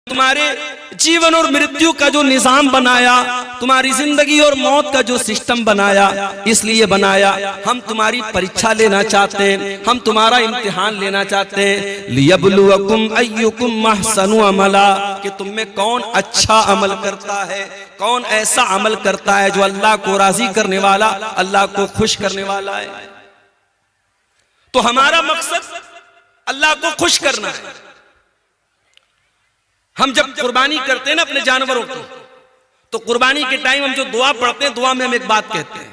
तुम्हारे जीवन और मृत्यु का जो निजाम बनाया, तुम्हारी जिंदगी और मौत का जो सिस्टम बनाया, इसलिए बनाया। हम तुम्हारी परीक्षा लेना चाहते हैं, हम तुम्हारा इम्तिहान लेना चाहते हैं। लियब्लुवकुम अय्युकुम अहसनु अमला, कि तुम में कौन अच्छा अमल करता है, कौन ऐसा अमल करता है जो अल्लाह को राजी करने वाला, अल्लाह को खुश करने वाला है। तो हमारा मकसद अल्लाह को खुश करना है। हम जब कुर्बानी करते हैं ना अपने जानवरों की, तो कुर्बानी के टाइम हम जो दुआ पढ़ते हैं, दुआ में हम एक बात कहते हैं,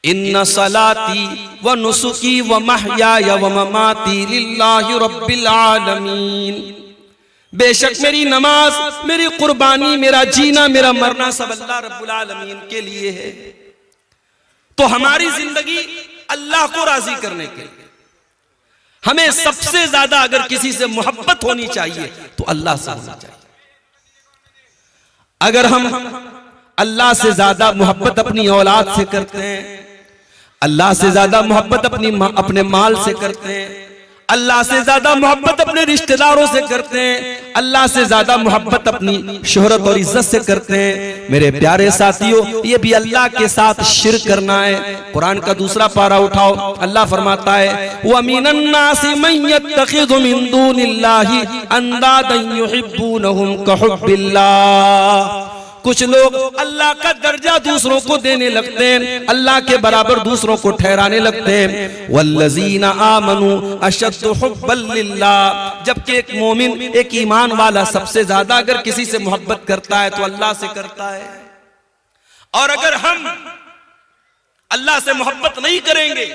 इन्ना सलाती व नुसुकी व महयाया व ममाती लिल्लाहि रब्बिल आलमीन। बेशक मेरी नमाज, मेरी कुर्बानी, मेरा जीना, मेरा मरना सब अल्लाह रब्बुल आलमीन के लिए है। तो हमारी जिंदगी अल्लाह को राजी करने के लिए हमें सबसे ज्यादा अगर किसी से मोहब्बत होनी चाहिए तो अल्लाह से होनी चाहिए। अगर हम अल्लाह से ज्यादा मोहब्बत अपनी औलाद से करते हैं, अल्लाह से ज्यादा मोहब्बत अपने माल से करते हैं, अल्लाह से ज्यादा मोहब्बत अपने रिश्तेदारों से करते हैं, अल्लाह से ज्यादा मोहब्बत अपनी शोहरत और इज्जत से करते हैं, मेरे प्यारे साथियों, ये भी अल्लाह के साथ शिर्क करना है। कुरान का दूसरा पारा उठाओ, अल्लाह फरमाता है व मिनन नासि मन यत्तखिज़ु मिन दूनिल्लाहि अंदादन युहिब्बूनहुम कहुब्बिल्लाह। कुछ लोग अल्लाह का दर्जा दूसरों को देने लगते हैं, अल्लाह के बराबर दूसरों को ठहराने लगते हैं। वल्लज़ीना आमनू अशद्दु हुब्बन लिल्लाह, जबकि एक मोमिन, एक ईमान वाला सबसे ज्यादा अगर किसी से मोहब्बत करता है तो अल्लाह से करता है। और अगर हम अल्लाह से मोहब्बत नहीं करेंगे,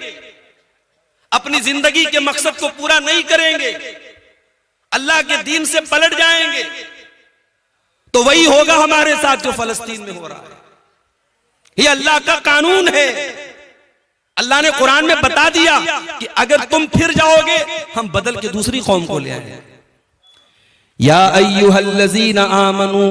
अपनी जिंदगी के मकसद को पूरा नहीं करेंगे, अल्लाह के दीन से पलट जाएंगे, तो वही होगा हमारे साथ जो फलस्तीन में हो रहा है। ये अल्लाह का कानून है। अल्लाह ने कुरान में बता दिया कि अगर तुम फिर जाओगे, हम बदल के दूसरी कौम को ले आएंगे। या अय्युहल्लज़ीना आमनू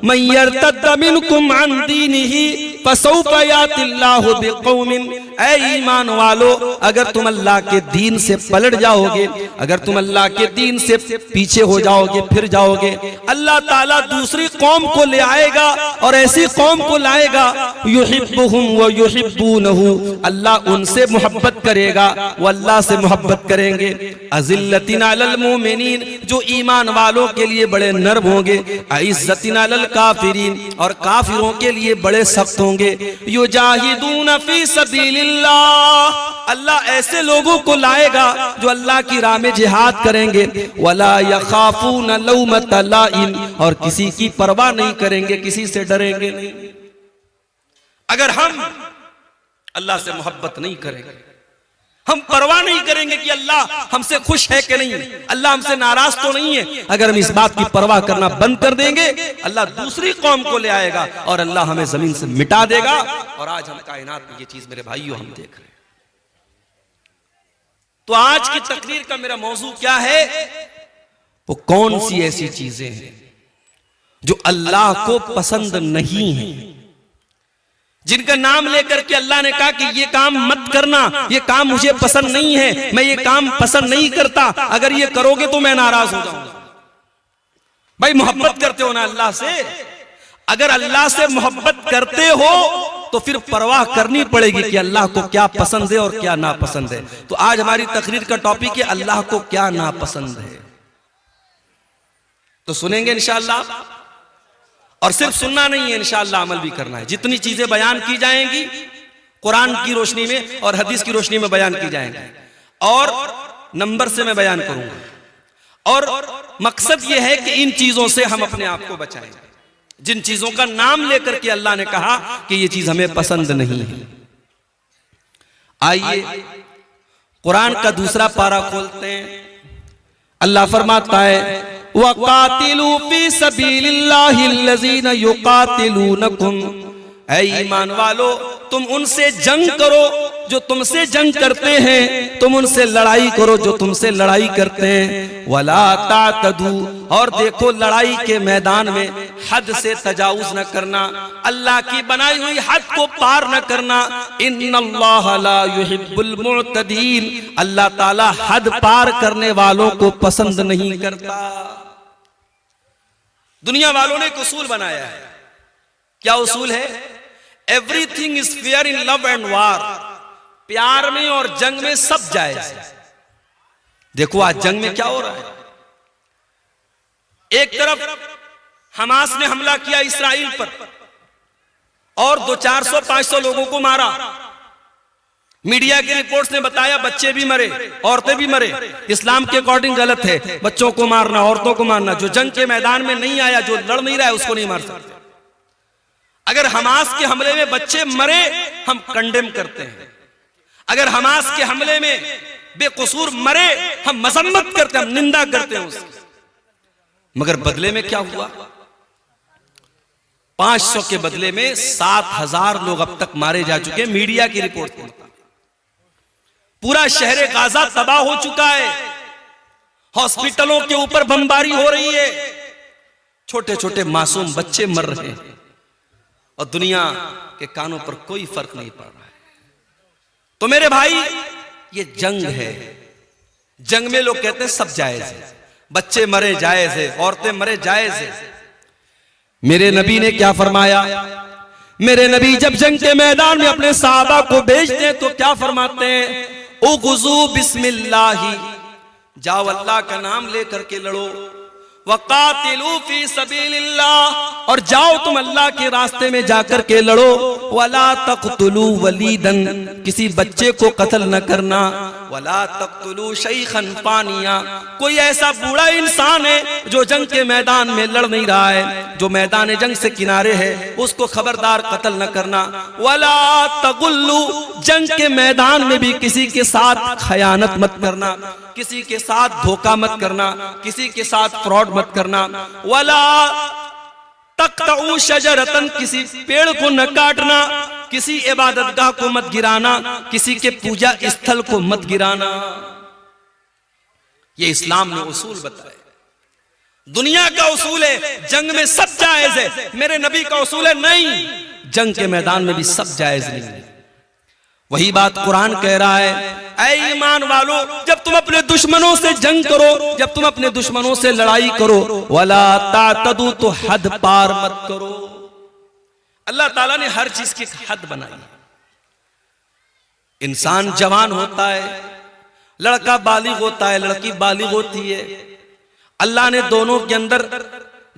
मन यर्तद्द मिनकुम अन दीनिही फसौफ यातिल्लाहु बिक़ौमिन। ऐ ईमान वालो, अगर तुम अल्लाह के दीन से पलट जाओगे, अगर तुम अल्लाह के दीन से पीछे हो जाओगे, फिर जाओगे, अल्लाह ताला दूसरी कौम को ले आएगा और ऐसी कौम को लाएगा युहिब्बुहुम व युहिब्बूनहु, अल्लाह उनसे मोहब्बत करेगा, वो अल्लाह से मोहब्बत करेंगे। अज़िल्लतिन अलल मोमिनीन, जो ईमान वालों के लिए बड़े नर्म होंगे, इज्जतिन अलल काफिरीन, और काफिरों के लिए बड़े सख्त होंगे। युजाहिदून फी सबीलिल्लाह, अल्लाह ऐसे लोगों को लाएगा जो अल्लाह की राह में जिहाद करेंगे। वला यखाफून लौमत लाइम, और किसी की परवाह नहीं करेंगे, किसी से डरेंगे नहीं। अगर हम अल्लाह से मोहब्बत नहीं करेंगे, हम परवाह नहीं करेंगे कि अल्लाह हमसे खुश है कि नहीं, अल्लाह हमसे नाराज तो नहीं है, अगर हम इस बात की परवाह करना बंद कर देंगे, अल्लाह दूसरी कौम को ले आएगा और अल्लाह हमें जमीन से मिटा देगा। और आज हम कायनात में ये चीज मेरे भाइयों हम देख रहे हैं। तो आज की तकरीर का मेरा मौजू क्या है, वो कौन सी ऐसी चीजें हैं जो अल्लाह को पसंद नहीं है, जिनका नाम लेकर के अल्लाह ने कहा कि ये काम मत करना, ये काम मुझे पसंद नहीं है, मैं ये काम पसंद नहीं करता, अगर ये करोगे तो मैं नाराज हो जाऊंगा। भाई मोहब्बत करते हो ना अल्लाह से, अगर अल्लाह से मोहब्बत करते हो तो फिर परवाह करनी पड़ेगी कि अल्लाह को क्या पसंद है और क्या नापसंद है। तो आज हमारी तकरीर का टॉपिक है अल्लाह को क्या नापसंद है। तो सुनेंगे इंशाअल्लाह, और सिर्फ सुनना नहीं है, इंशाअल्लाह अमल भी करना है। जितनी चीजें बयान की जाएंगी कुरान की रोशनी में और हदीस की रोशनी में बयान की जाएंगी, और नंबर से मैं बयान करूंगा। और मकसद यह है कि इन चीजों से हम अपने आप को बचाएं, जिन चीजों का नाम लेकर के अल्लाह ने कहा कि ये चीज हमें पसंद नहीं है। आइए कुरान का दूसरा पारा खोलते हैं। अल्लाह फरमाता है वक़ातिलू फी सबीलिल्लाहिल्लज़ीना युक़ातिलूनकुम, ऐ ईमान वालो, तुम उनसे जंग करो जो तुमसे जंग करते हैं, तुम उनसे लड़ाई करो जो तुमसे लड़ाई करते हैं। वला तातदू, और देखो लड़ाई के मैदान में हद से तजावुज न करना, अल्लाह की बनाई हुई हद को पार न करना। इन्नल्लाह ला युहिब्बुल मुअतदीन, अल्लाह ताला हद पार करने वालों को पसंद नहीं करता। दुनिया वालों ने एक उसूल बनाया है। क्या उसूल है? Everything is fair in love and वार। प्यार में और जंग में सब जायज है। देखो आज जंग में क्या हो रहा है। एक तरफ हमास ने हमला किया इस्राइल पर और 400-500 लोगों को मारा। मीडिया की रिपोर्ट्स ने बताया बच्चे भी मरे, औरतें भी मरे। इस्लाम के अकॉर्डिंग गलत है बच्चों को मारना, औरतों को मारना। जो जंग के मैदान में नहीं आया, जो लड़ नहीं रहा है, उसको नहीं मार सकते। अगर हमास के हमले में बच्चे मरे, हम कंडेम करते हैं। अगर हमास के हमले में बेकसूर मरे, हम मजम्मत करते हैं, हम निंदा करते हैं उसकी। मगर बदले में क्या हुआ? 500 के बदले में 7000 लोग अब तक मारे जा चुके हैं। मीडिया की रिपोर्ट के मुताबिक पूरा शहर गाजा तबाह हो चुका है। हॉस्पिटलों के ऊपर बमबारी हो रही है। छोटे छोटे मासूम बच्चे मर रहे हैं और दुनिया के कानों पर कोई फर्क नहीं पड़ रहा है। तो मेरे भाई, ये जंग है। जंग में लोग कहते हैं सब जायज है, बच्चे मरे जायज है, औरतें मरे जायज है। मेरे नबी ने क्या फरमाया? मेरे नबी जब जंग के मैदान में अपने सहाबा को भेजते हैं तो क्या फरमाते हैं? उगुजू बिस्मिल्लाही, जाओ अल्लाह का नाम लेकर के लड़ो। वक़ातिलू फी सबीलिल्लाह, और जाओ तुम अल्लाह के रास्ते में जाकर के लड़ो। वला तक़तुलू वलीदन, किसी बच्चे को कत्ल न करना। वला तक़तुलू शैखन फ़ानिया, कोई ऐसा बूढ़ा इंसान है जो जंग के मैदान में लड़ नहीं रहा है, जो मैदान जंग से किनारे है, उसको खबरदार कत्ल न करना। वला तगुल्लू, जंग के मैदान में भी किसी के साथ खयानत मत करना, किसी के साथ धोखा मत करना, किसी के साथ फ्रॉड मत करना। वला तक़तऊ शजरतन, किसी पेड़ को न काटना, किसी इबादतगाह को मत गिराना, किसी के पूजा स्थल को मत गिराना। ये इस्लाम ने उसूल बताए। दुनिया का उसूल है जंग में सब जायज है। मेरे नबी का उसूल है नहीं, जंग के मैदान में भी सब जायज नहीं है। वही बात कुरान कह रहा है, ऐ ईमान वालों, जब तुम अपने दुश्मनों से जंग करो, जब तुम अपने दुश्मनों से लड़ाई करो, वला तातदू, तो हद पार मत करो। अल्लाह ताला ने हर चीज की हद बनाई है। इंसान जवान होता है, लड़का बालिग होता है, लड़की बालिग होती है। अल्लाह ने दोनों के अंदर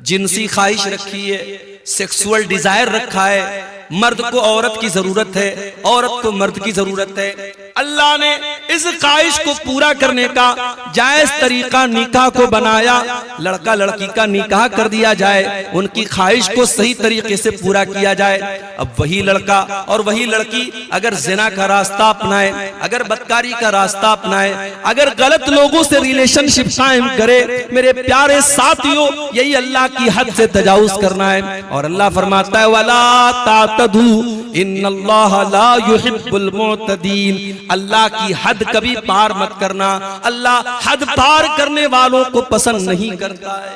जिनसी ख्वाहिश रखी है, सेक्सुअल डिजायर रखा है। मर्द को औरत की जरूरत है, औरत को मर्द की जरूरत है। अल्लाह ने इस ख्वाहिश को पूरा करने का जायज तरीका निकाह को बनाया। लड़का लड़की का निकाह कर दिया जाए, उनकी ख्वाहिश को सही तरीके से पूरा किया जाए। अब वही लड़का और वही लड़की अगर जिना का रास्ता अपनाए, अगर बदकारी का रास्ता अपनाए, अगर गलत लोगों से रिलेशनशिप कायम करे, मेरे प्यारे साथियों, यही अल्लाह की हद से तजावुज करना है। और अल्लाह फरमाता है, वला तातदू इन्नल्लाह ला युहिब्बुल मुअतदीन, अल्लाह की हद कभी पार मत करना। अल्लाह हद पार करने वालों को पसंद नहीं करता है।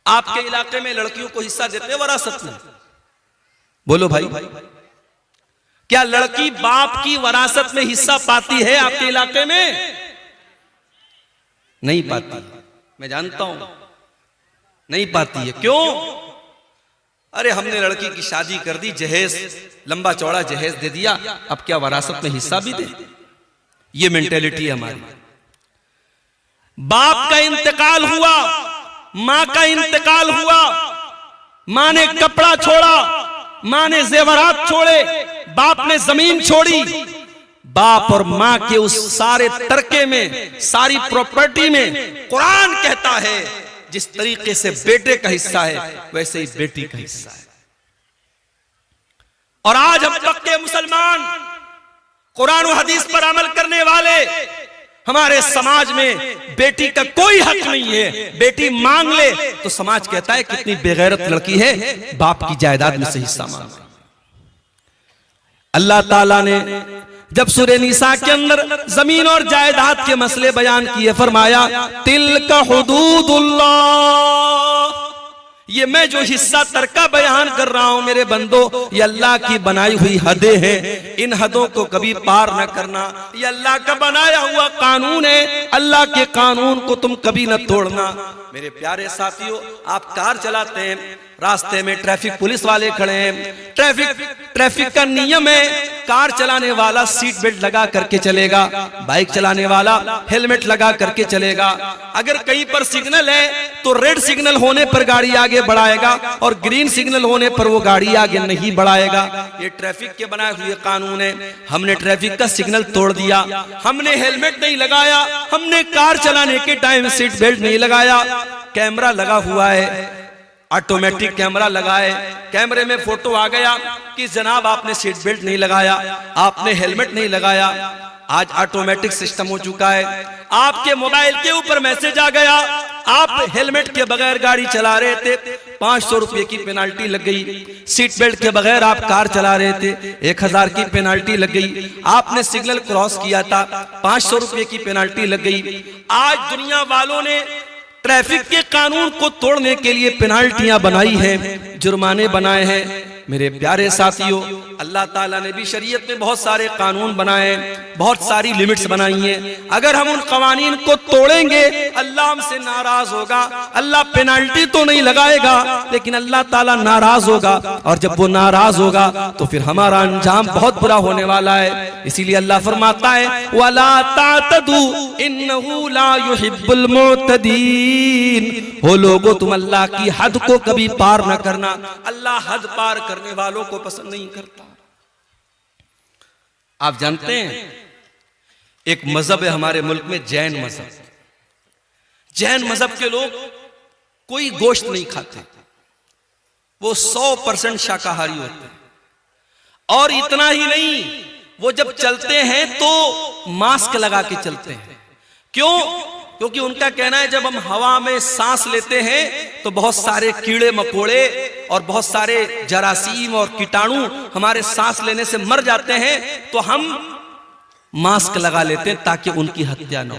आपके इलाके में लड़कियों को हिस्सा देते हैं वरासत में? बोलो भाई, क्या लड़की बाप की वरासत में हिस्सा पाती है आपके इलाके में? नहीं पाती। मैं जानता हूं नहीं पाती है। क्यों? अरे हमने लड़की की शादी कर दी, जहेज लंबा चौड़ा जहेज दे दिया, अब क्या वरासत में हिस्सा भी दे? ये मेंटेलिटी है हमारी। बाप का इंतकाल हुआ, मां का इंतकाल हुआ, मां ने कपड़ा छोड़ा, मां ने जेवरात छोड़े, बाप ने जमीन छोड़ी। बाप और मां के उस सारे तरके में, सारी प्रॉपर्टी में कुरान कहता है जिस तरीके से बेटे का हिस्सा है वैसे ही बेटी का हिस्सा है। और आज हम पक्के मुसलमान, कुरान और हदीस पर अमल करने वाले, हमारे समाज में बेटी का कोई हक नहीं है। बेटी मांग ले तो समाज कहता है कितनी बेगैरत लड़की है, बाप की जायदाद में से हिस्सा मांग। अल्लाह ताला ने जब सूरह निसा के अंदर जमीन और जायदाद के मसले बयान किए, फरमाया तिलका हुदूदुल्लाह, ये मैं जो हिस्सा तरका बयान कर रहा हूं मेरे बंदो, ये अल्लाह की बनाई हुई हदें हैं, इन हदों को कभी पार न करना। ये अल्लाह का बनाया हुआ कानून है, अल्लाह के कानून को तुम कभी न तोड़ना। मेरे प्यारे साथियों, आप कार चलाते हैं, रास्ते में ट्रैफिक पुलिस वाले खड़े हैं, ट्रैफिक का नियम है कार चलाने वाला सीट बेल्ट लगा करके चलेगा, बाइक चलाने वाला हेलमेट लगा करके चलेगा। अगर कहीं पर सिग्नल है तो रेड सिग्नल होने पर गाड़ी आगे बढ़ाएगा और ग्रीन सिग्नल होने पर वो गाड़ी आगे नहीं बढ़ाएगा। ये ट्रैफिक के बनाए हुए कानून है। हमने ट्रैफिक का सिग्नल तोड़ दिया, हमने हेलमेट नहीं लगाया, हमने कार चलाने के टाइम सीट बेल्ट नहीं लगाया, कैमरा लगा हुआ है, ऑटोमेटिक कैमरा लगाए, कैमरे में फोटो आ गया कि जनाब आपने सीट बेल्ट नहीं लगाया, आपने हेलमेट नहीं लगाया। आज ऑटोमेटिक सिस्टम हो चुका है, आपके मोबाइल के ऊपर मैसेज आ गया, आप हेलमेट के बगैर गाड़ी चला रहे थे, 500 रुपए की पेनाल्टी लग गई। सीट बेल्ट के बगैर आप कार चला रहे थे, 1000 की पेनाल्टी लग गई। आपने सिग्नल क्रॉस किया था, 500 रुपए की पेनाल्टी लग गई। आज दुनिया वालों ने ट्रैफिक के कानून को तोड़ने के लिए पेनाल्टियां बनाई हैं, जुर्माने बनाए हैं। मेरे प्यारे साथियों, अल्लाह ताला ने भी शरीयत में बहुत सारे कानून बनाए हैं, बहुत सारी लिमिट्स बनाई हैं। अगर हम उन कवानीन को तोड़ेंगे अल्लाह हमसे नाराज होगा। अल्लाह पेनाल्टी तो नहीं लगाएगा लेकिन अल्लाह ताला नाराज होगा, और जब वो नाराज होगा तो फिर हमारा अंजाम बहुत बुरा होने वाला है। इसीलिए अल्लाह फरमाता है वला तातदू इन्नहु ला युहिब्बुल मुअतदीन। हो लोगो, तुम अल्लाह की हद को कभी पार न करना, अल्लाह हद पार करने वालों को पसंद नहीं करता। आप जानते हैं एक मजहब है हमारे मुल्क में, जैन मजहब। जैन मजहब के लोग कोई गोश्त नहीं खाते, वो 100% शाकाहारी होते हैं। और इतना ही नहीं, वो जब चलते हैं तो मास्क लगा के चलते हैं। क्यों? क्योंकि उनका कहना है जब हम हवा में सांस लेते हैं तो बहुत सारे कीड़े मकोड़े और बहुत सारे जरासीम और कीटाणु हमारे सांस लेने से मर जाते हैं, तो हम मास्क लगा लेते हैं ताकि उनकी हत्या न हो।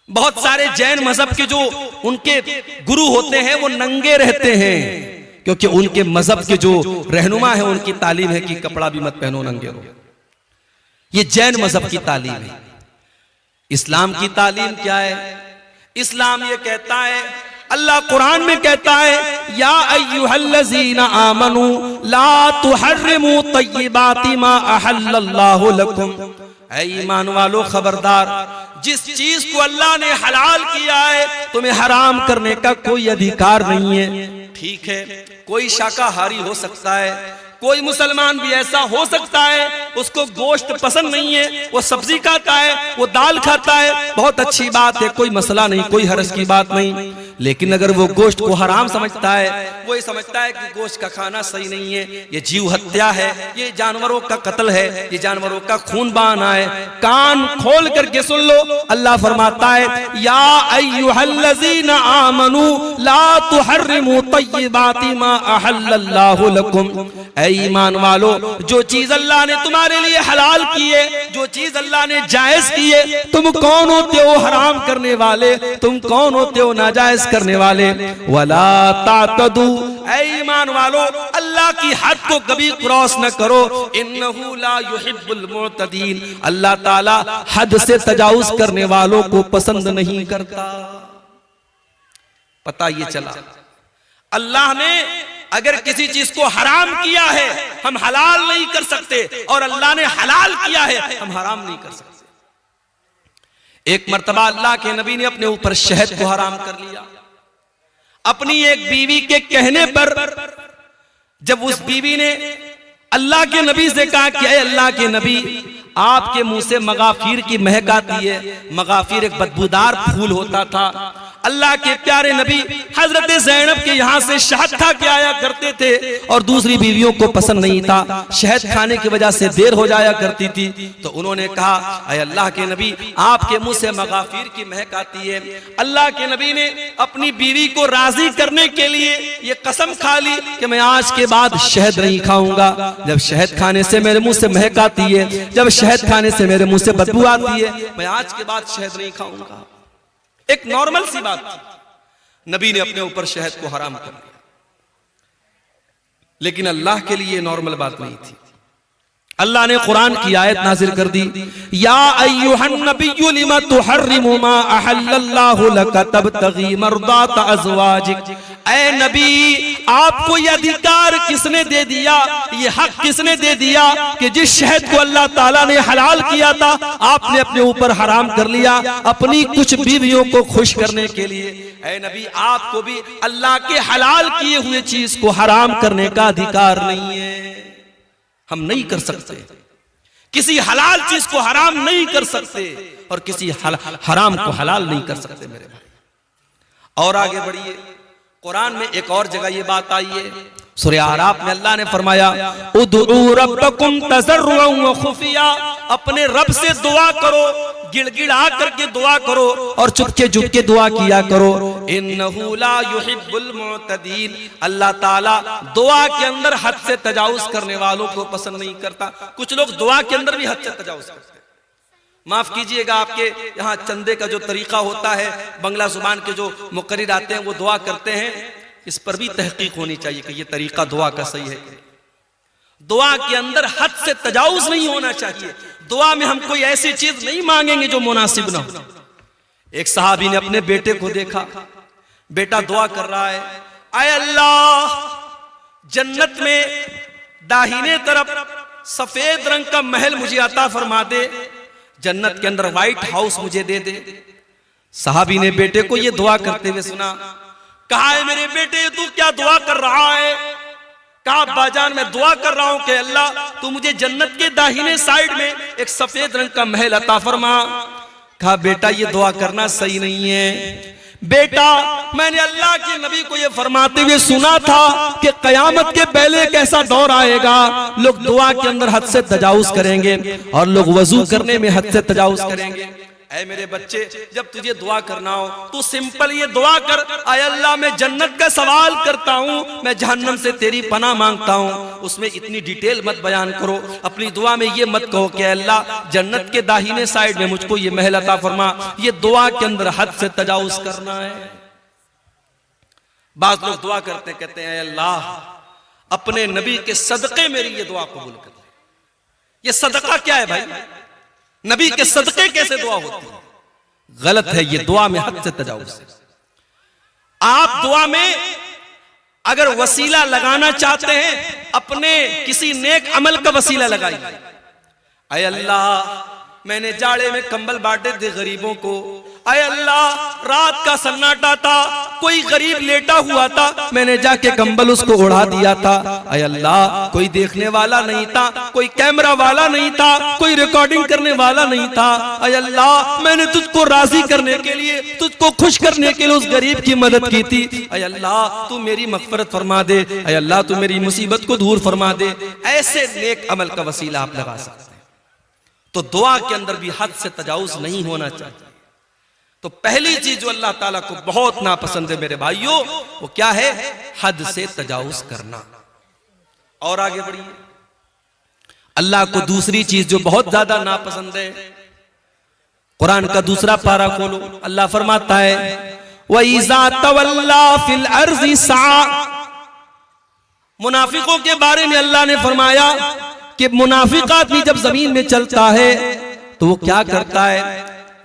बहुत सारे जैन मजहब के जो उनके गुरु होते हैं वो नंगे रहते हैं, क्योंकि उनके मजहब के जो रहनुमा है उनकी तालीम है कि कपड़ा भी मत पहनो, नंगे रहो। ये जैन मजहब की तालीम है। इस्लाम की तालीम क्या है? इस्लाम ये कहता है, अल्लाह कुरान में कहता है या अय्युहल्लज़ीना आमनू ला तुहर्रिमू तय्यिबाति मा अहल्लल्लाहु लकुम। ऐ ईमान वालो, खबरदार, जिस चीज को अल्लाह ने हलाल किया है तुम्हें हराम करने का कोई अधिकार नहीं है। ठीक है, कोई शाकाहारी हो सकता है, कोई मुसलमान भी ऐसा हो सकता है उसको गोश्त पसंद नहीं है, वो सब्जी खाता है, वो दाल खाता है, बहुत अच्छी बात है, कोई मसला नहीं, कोई हर्ज की बात नहीं। लेकिन अगर वो गोश्त को हराम समझता है, वो ये समझता है कि गोश्त का खाना सही नहीं है, ये जीव हत्या है, ये जानवरों का कत्ल है, ये जानवरों का खून बहाना है, कान खोल करके सुन लो। अल्लाह फरमाता है या अय्युहल्लज़ीना आमनू ला तुहर्रिमू तय्यिबाति मा अहल्लल्लाहु लकुम। ईमान वालो, जो चीज अल्लाह ने तुम्हारे लिए हलाल की है, जो चीज अल्लाह ने जायज की है, तुम कौन होते हो हराम करने वाले? तुम कौन होते हो नाजायज करने वाले? वला तातदू, ईमान वालो, अल्लाह की हद को कभी क्रॉस न करो। इन्नहु ला युहिब्बुल मुअतदीन, अल्लाह ताला हद से तजावुज करने वालों को पसंद नहीं करता। पता ये चला, अल्लाह ने अगर किसी चीज को हराम किया है हम हलाल नहीं कर सकते, और अल्लाह ने हलाल किया है हम हराम नहीं कर सकते। एक मर्तबा अल्लाह के नबी ने अपने ऊपर शहद को हराम कर लिया। अपनी एक बीवी के कहने पर जब उस बीवी ने अल्लाह के नबी से कहा कि ऐ अल्लाह के नबी, आपके मुंह से मगाफिर की महक आती है। मगाफिर एक बदबूदार फूल होता था। अल्लाह के प्यारे नबी हजरत ज़ैनब के यहाँ से शहद खा के आया करते थे और दूसरी बीवियों को पसंद नहीं था, शहद खाने की वजह से देर हो जाया करती थी। तो उन्होंने कहा ऐ अल्लाह के नबी, आपके मुंह से मगाफिर की महक आती है। अल्लाह के नबी ने अपनी बीवी को राजी करने के लिए ये कसम खा ली कि मैं आज के बाद शहद नहीं खाऊंगा। जब शहद खाने से मेरे मुंह से महक आती है, जब शहद खाने से मेरे मुंह से बदबू आती है, मैं आज के बाद शहद नहीं खाऊंगा। एक नॉर्मल सी बात थी। नबी ने अपने ऊपर शहद को हराम कर दिया, लेकिन अल्लाह के लिए नॉर्मल बात नहीं थी। अल्लाह ने कुरान की आयत नाजिल कर दी, या अय्युहन नबिय्यु लिमा तुहर्रिमु मा अहल्लल्लाहु लक तबतगी मर्दात अज़वाजिक। ऐ नबी, आपको ये अधिकार किसने दे दिया, ये हक किसने दे दिया कि जिस शहद को अल्लाह ताला ने हलाल किया था आपने अपने ऊपर हराम कर लिया अपनी कुछ बीवियों को खुश करने के लिए। ऐ नबी, आपको भी अल्लाह के हलाल किए हुए चीज को हराम करने का अधिकार नहीं है। हम नहीं कर सकते, किसी हलाल चीज को हराम नहीं कर सकते और किसी हराम को हलाल नहीं कर सकते मेरे भाई। और आगे बढ़िए, कुरान में एक और जगह ये बात आई है, सूरह आराफ में अल्लाह ने फरमाया, उदउ रब्बकुम तज़र्रुअन व खुफिया, अपने रब से दुआ करो, गिड़गिड़ा करके दुआ करो और चुपके चुपके दुआ किया करो। इन्नहु ला युहिब्बुल मुअतदीन, अल्लाह ताला दुआ के अंदर हद से तजावुज करने वालों को पसंद नहीं करता। कुछ लोग दुआ के अंदर भी हद से तजावुज करते हैं। माफ कीजिएगा, आपके यहाँ चंदे का जो तरीका होता है, बंगला जुबान के जो मुकर्रिर आते हैं वो दुआ करते हैं, इस पर भी तहकीक होनी चाहिए कि ये तरीका दुआ का सही है। दुआ के अंदर हद से तजावुज नहीं होना चाहिए। दुआ में हम कोई ऐसी चीज नहीं मांगेंगे जो मुनासिब ना हो। एक सहाबी ने अपने बेटे को देखा, बेटा दुआ कर रहा है, आय अल्लाह, जन्नत में दाहिने तरफ सफेद रंग का महल मुझे अता फरमा दे, जन्नत के अंदर व्हाइट हाउस मुझे दे दे। सहाबी ने बेटे को ये दुआ करते हुए सुना, कहा है मेरे बेटे तू क्या दुआ कर रहा है? कहा बाजान मैं दुआ कर रहा हूं कि अल्लाह तू मुझे जन्नत के दाहिने साइड में एक सफेद रंग का महल अता फरमा। कहा बेटा ये दुआ करना सही नहीं है बेटा, मैंने अल्लाह के नबी को ये फरमाते हुए सुना था कि कयामत के पहले एक ऐसा दौर आएगा, लोग दुआ के अंदर हद से तजावुज करेंगे और लोग वजू करने में हद से तजावुज करेंगे। ऐ मेरे बच्चे, जब तुझे दुआ करना हो तो सिंपल ये दुआ कर, आय अल्लाह मैं जन्नत का सवाल करता हूँ, मैं जहन्नम से तेरी पनाह मांगता हूँ। उसमें इतनी डिटेल मत बयान करो। अपनी दुआ में ये मत कहो कि अल्लाह जन्नत के दाहिने साइड में मुझको ये महल अता फरमा। ये दुआ के अंदर हद से तजावुज करना है। बात लोग दुआ करते हैं, कहते हैं अल्लाह अपने नबी के सदके मेरी ये दुआ कबूल कर। ये सदका क्या है भाई? नबी के सदके कैसे दुआ होती है? गलत है ये, दुआ में हद से तजावुज है। आप दुआ में अगर वसीला लगाना चाहते हैं, अपने किसी नेक अमल का वसीला लगाइए। अय अल्लाह मैंने जाड़े में कंबल बांटे थे गरीबों को, अय अल्लाह रात का सन्नाटा था, कोई गरीब लेटा हुआ था, मैंने जाके कंबल उसको उड़ा दिया था। अय अल्लाह कोई देखने वाला नहीं था, कोई कैमरा वाला नहीं था, कोई रिकॉर्डिंग करने वाला नहीं था। अय अल्लाह मैंने तुझको राजी करने के लिए, तुझको खुश करने के लिए उस गरीब की मदद की थी। अय अल्लाह तू मेरी मगफरत फरमा दे, अय अल्लाह तू मेरी मुसीबत को दूर फरमा दे। ऐसे नेक अमल का वसीला आप लगा सकते हैं। तो दुआ के अंदर भी हद से तजावुज नहीं होना चाहिए। तो पहली चीज जो अल्लाह ताला को बहुत नापसंद है मेरे भाइयों, वो क्या है? हद से तजावुज करना। और आगे बढ़िए, अल्लाह को दूसरी चीज जो बहुत ज्यादा नापसंद है, कुरान का दूसरा पारा खोलो, अल्लाह फरमाता है वइज़ा तवल्ला फिल अर्ज़ि सा। मुनाफिकों के बारे में अल्लाह ने फरमाया कि मुनाफिक आदमी जब जमीन में चलता है तो वो क्या करता है?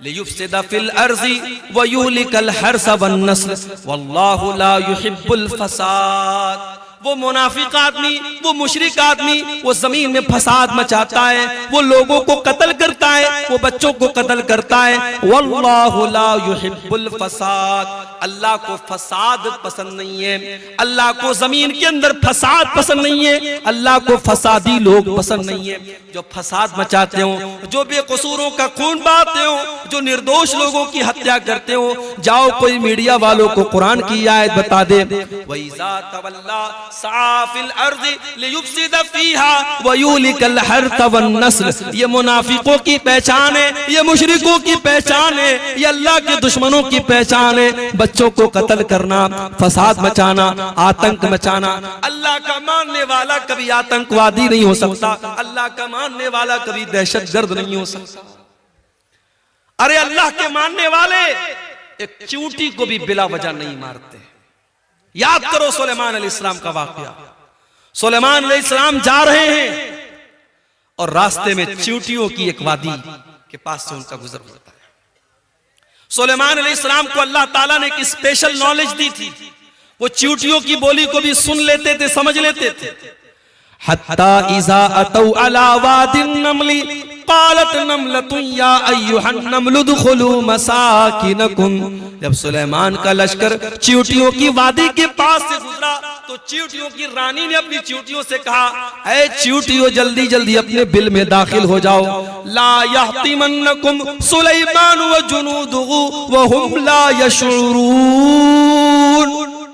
लियुफ्सिदा फिल अर्ज़ि व युहलिकल हर्स वन नस्ल वल्लाहु ला युहिब्बुल फसाद। वो मुनाफिक आदमी, वो मुशरिक आदमी, वो जमीन में फसाद मचाता है, वो लोगों को कत्ल करता है, वो बच्चों को कत्ल करता है। वल्लाहु ला युहिब्बुल फसाद, अल्लाह को फसाद पसंद नहीं है, अल्लाह को जमीन के अंदर फसाद पसंद नहीं है, अल्लाह को फसादी लोग पसंद नहीं है। जो फसाद मचाते हो, जो बेकसूरों का खून बहाते हो, जो निर्दोष लोगों की हत्या करते हो, जाओ कोई मीडिया वालों को कुरान की आयत बता दे, वइज़ा तवल्ला साफिल अर्ज़ि लियुफ्सिदा फीहा व युहलिकल हर्थ वन नस्ल। ये मुनाफिकों की पहचान है, ये मुशरिकों की पहचान है, ये अल्लाह के दुश्मनों की पहचान है। बच्चों को कत्ल करना, फसाद मचाना, आतंक मचाना। अल्लाह का मानने वाला कभी आतंकवादी नहीं हो सकता, अल्लाह का मानने वाला कभी दहशतगर्द नहीं हो सकता। अरे अल्लाह के मानने वाले एक चींटी को भी बिला वजह नहीं मारते। याद करो सुलेमान अलैहिस्सलाम का वाकया। सुलेमान अलैहिस्सलाम जा रहे हैं और रास्ते में चींटियों की एक वादी के पास से उनका गुजर होता है। सुलेमान अलैहिस्सलाम को अल्लाह ताला ने एक स्पेशल नॉलेज दी थी, वो चींटियों की बोली को भी सुन लेते थे, समझ लेते थे। हत्ता इज़ा अतौ अला वादिन नमली क़ालत नमलतुन या अय्युहन नमलु दुखुलू मसाकिनकुम। जब सुलेमान का लश्कर चींटियों की वादी के पास से गुजरा तो चींटियों की रानी ने अपनी चींटियों से कहा, ऐ चींटियों जल्दी जल्दी अपने बिल में दाखिल हो जाओ। ला यहतिमन्नकुम सुलेमान व जुनूदुहु व हुम ला यशऊरून।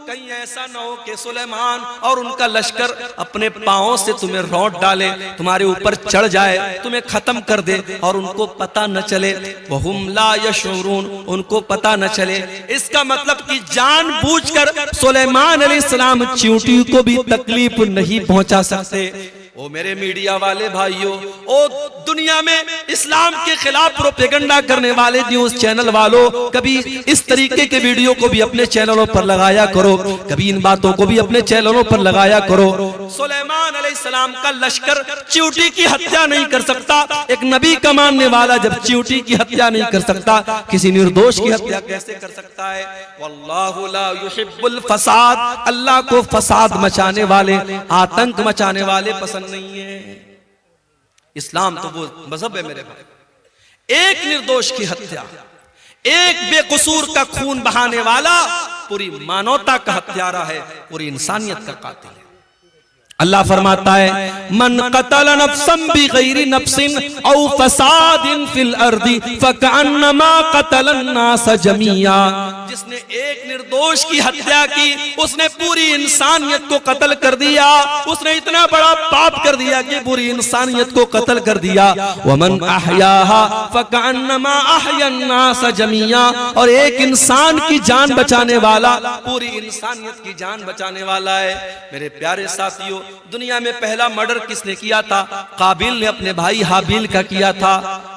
कहीं ऐसा न हो कि सुलेमान और उनका लश्कर अपने पांवों से तुम्हें रौंद डाले, तुम्हारे ऊपर चढ़ जाए, तुम्हें खत्म कर दे और उनको पता न चले। वहुम ला यशऊरून, उनको पता न चले। इसका मतलब कि जानबूझकर सुलेमान अलैहिस्सलाम चींटी को भी तकलीफ नहीं पहुंचा सकते। ओ मेरे मीडिया वाले भाइयों, ओ दुनिया में इस्लाम के खिलाफ प्रोपेगेंडा करने वाले न्यूज चैनल वालों, कभी इस तरीके के वीडियो को भी अपने चैनलों पर लगाया करो, कभी इन बातों को भी अपने चैनलों पर लगाया करो। सुलेमान अलैहिस्सलाम का लश्कर चींटी की हत्या नहीं कर सकता। एक नबी का मानने वाला जब चींटी की हत्या नहीं कर सकता, किसी निर्दोष की हत्या कैसे कर सकता है? वल्लाहु ला युहिब्बुल फसाद, अल्लाह को फसाद मचाने वाले, आतंक मचाने वाले पसंद नहीं है। इस्लाम तो वो मजहब है मेरे भाई। एक निर्दोष की हत्या, एक बेकसूर का खून बहाने वाला पूरी मानवता का हत्यारा है, पूरी इंसानियत का कातिल है। अल्लाह फरमाता है, मन कतल नफ्सन बिगैरि नफ्सिन औ फसादिन फिल अर्दी फकअन्नमा कतलन नास जमीआ। जिसने एक निर्दोष की हत्या की, उसने पूरी इंसानियत को कत्ल कर दिया। उसने इतना बड़ा पाप कर दिया कि पूरी इंसानियत को कत्ल कर दिया। वमन अहयाहा फकअन्नमा अहयन नास जमीआ। और एक इंसान की जान बचाने वाला पूरी इंसानियत की जान बचाने वाला है। मेरे प्यारे साथियों, दुनिया में पहला मर्डर किसने किया था? काबिल ने अपने भाई हाबिल का किया था,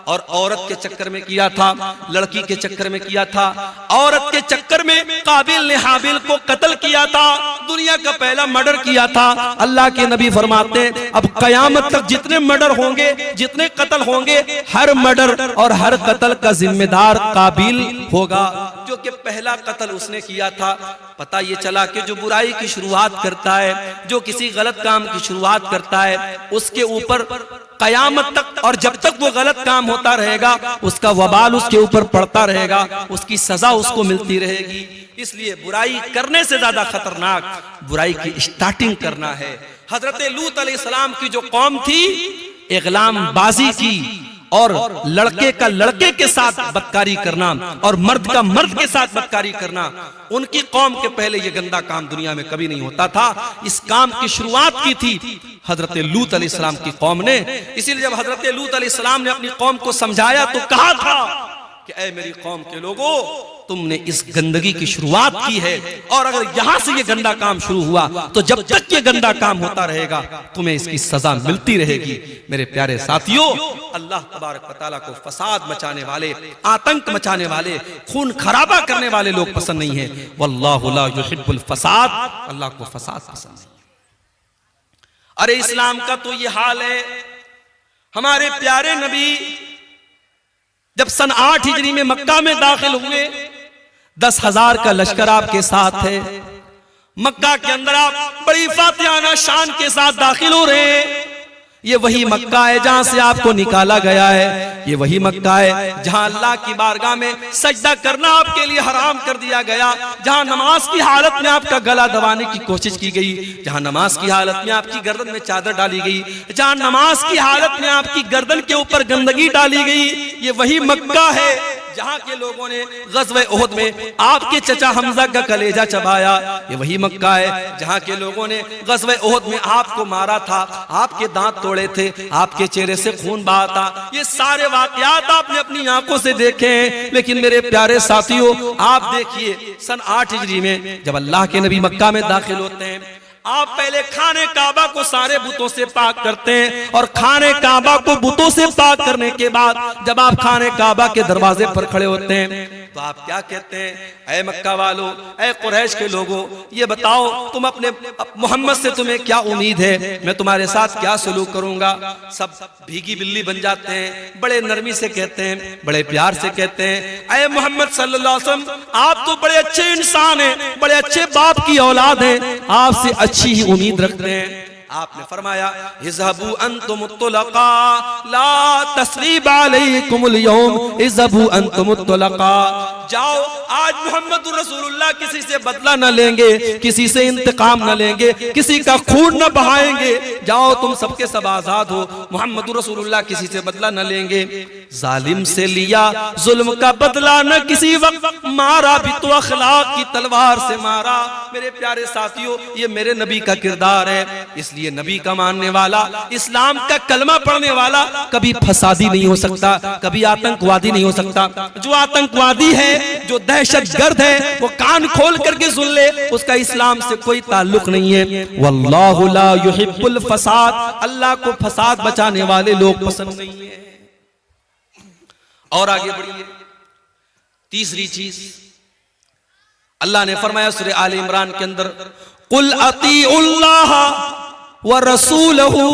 और औरत के चक्कर में किया था, लड़की के चक्कर में किया था। औरत के चक्कर में काबिल ने हाबिल को कत्ल किया था, दुनिया का पहला मर्डर किया था। अल्लाह के नबी फरमाते हैं, अब कयामत तक जितने मर्डर होंगे, जितने कत्ल होंगे, हर मर्डर और हर कत्ल का जिम्मेदार काबिल होगा, जो कि पहला कत्ल उसने किया था। पता ये चला कि जो बुराई की शुरुआत करता है, जो किसी गलत काम की शुरुआत करता है, उसके ऊपर कयामत तक और जब तक वो गलत काम होता रहेगा, उसका वबाल उसके ऊपर पड़ता रहेगा, उसकी सजा उसको मिलती रहेगी। इसलिए बुराई करने से ज्यादा खतरनाक बुराई की स्टार्टिंग करना है। हजरत लूत अलैहिस्सलाम की जो कौम थी, इग़लाम बाजी की और लड़के का लड़के के साथ बदकारी करना और मर्द का मर्द के साथ बदकारी करना, उनकी कौम के पहले ये गंदा काम दुनिया में कभी नहीं होता था। इस काम की शुरुआत की थी हजरत लूत अलैहिस्सलाम की कौम ने। इसीलिए जब हजरत लूत अलैहिस्सलाम ने अपनी कौम को समझाया तो कहा था कि ऐ मेरी कौम के लोगों, तुमने इस गंदगी की शुरुआत की है, और अगर यहां से ये गंदा काम शुरू हुआ तो जब तक ये गंदा काम होता रहेगा तुम्हें इसकी सजा मिलती रहेगी। मेरे प्यारे साथियों, अल्लाह तबारक व तआला को फसाद मचाने वाले, आतंक मचाने वाले, खून खराबा करने वाले लोग पसंद नहीं है। वल्लाहु ला युहिब्बुल फसाद, अल्लाह को फसाद पसंद नहीं। अरे इस्लाम का तो ये हाल है। हमारे प्यारे नबी जब सन 8 हिजरी में मक्का में दाखिल हुए, 10,000 का लश्कर आपके साथ है। मक्का के अंदर आप बड़ी फातिहाना शान के साथ दाखिल हो रहे हैं। ये वही मक्का है जहां से आपको निकाला गया है। ये वही मक्का है जहां अल्लाह की बारगाह में सजदा करना आपके लिए हराम कर दिया गया, जहां नमाज की हालत में आपका गला दबाने की कोशिश की गई, जहां नमाज की हालत में आपकी गर्दन में चादर डाली गई, जहां नमाज की हालत में आपकी गर्दन के ऊपर गंदगी डाली गई। ये वही मक्का है जहां के लोगों ने ग़ज़वे उहद में आपके चचा हमजा का कलेजा चबाया। ये वही मक्का है जहां के लोगों ने ग़ज़वे उहद में आपको मारा था, आपके दांत तोड़े थे, आपके चेहरे से खून बहा था। ये सारे वाक़यात आपने अपनी आंखों से देखे हैं। लेकिन मेरे प्यारे साथियों, आप देखिए सन 8 हिजरी में जब अल्लाह के नबी मक्का में दाखिल होते हैं, आप पहले खाने काबा को सारे बुतों से पाक करते हैं और खाने काबा को बुतों से पाक करने के बाद जब आप खाने काबा के दरवाजे पर खड़े होते हैं तो आप क्या कहते हैं? ऐ मक्का वालों, ऐ कुरैश के लोगों, ये बताओ तुम अपने मोहम्मद से तुम्हें क्या उम्मीद है, मैं तुम्हारे साथ क्या सलूक करूंगा? सब भीगी बिल्ली बन जाते हैं, बड़े नरमी से कहते हैं, बड़े प्यार से कहते हैं, ऐ मोहम्मद सल्लल्लाहु अलैहि वसल्लम, आप तो बड़े अच्छे इंसान हैं, बड़े अच्छे बाप की औलाद हैं, आपसे अच्छी ही उम्मीद रखते हैं। आपने फरमाया इज़हबू अंतुम तुलका ला तस्रीब अलैकुमुल यौम, इज़हबू अंतुम तुलका, जाओ आज मोहम्मद रसूलुल्लाह किसी से बदला न लेंगे, किसी से इंतकाम न लेंगे, किसी का खून न बहाएंगे, जाओ तुम सबके सब आजाद हो, मोहम्मद रसूलुल्लाह किसी से बदला न लेंगे। जालिम से लिया जुल्म का बदला न किसी वक्त, मारा भी तो अखलाक की तलवार से मारा। मेरे प्यारे साथियों, ये मेरे नबी का किरदार है, इसलिए नबी का मानने वाला, इस्लाम का कलमा पढ़ने वाला कभी फसादी नहीं हो सकता, कभी आतंकवादी नहीं हो सकता। जो आतंकवादी है, जो दहशतगर्द है, वो कान खोल करके सुन ले, उसका इस्लाम से कोई ताल्लुक नहीं है। वल्लाहु ला युहिब्बुल फसाद, अल्लाह को फसाद बचाने वाले लोग पसंद नहीं है। और आगे बढ़िए, तीसरी चीज अल्लाह ने फरमाया सूरह आल इमरान के अंदर, कुल अतीउल्लाह व रसूलहू,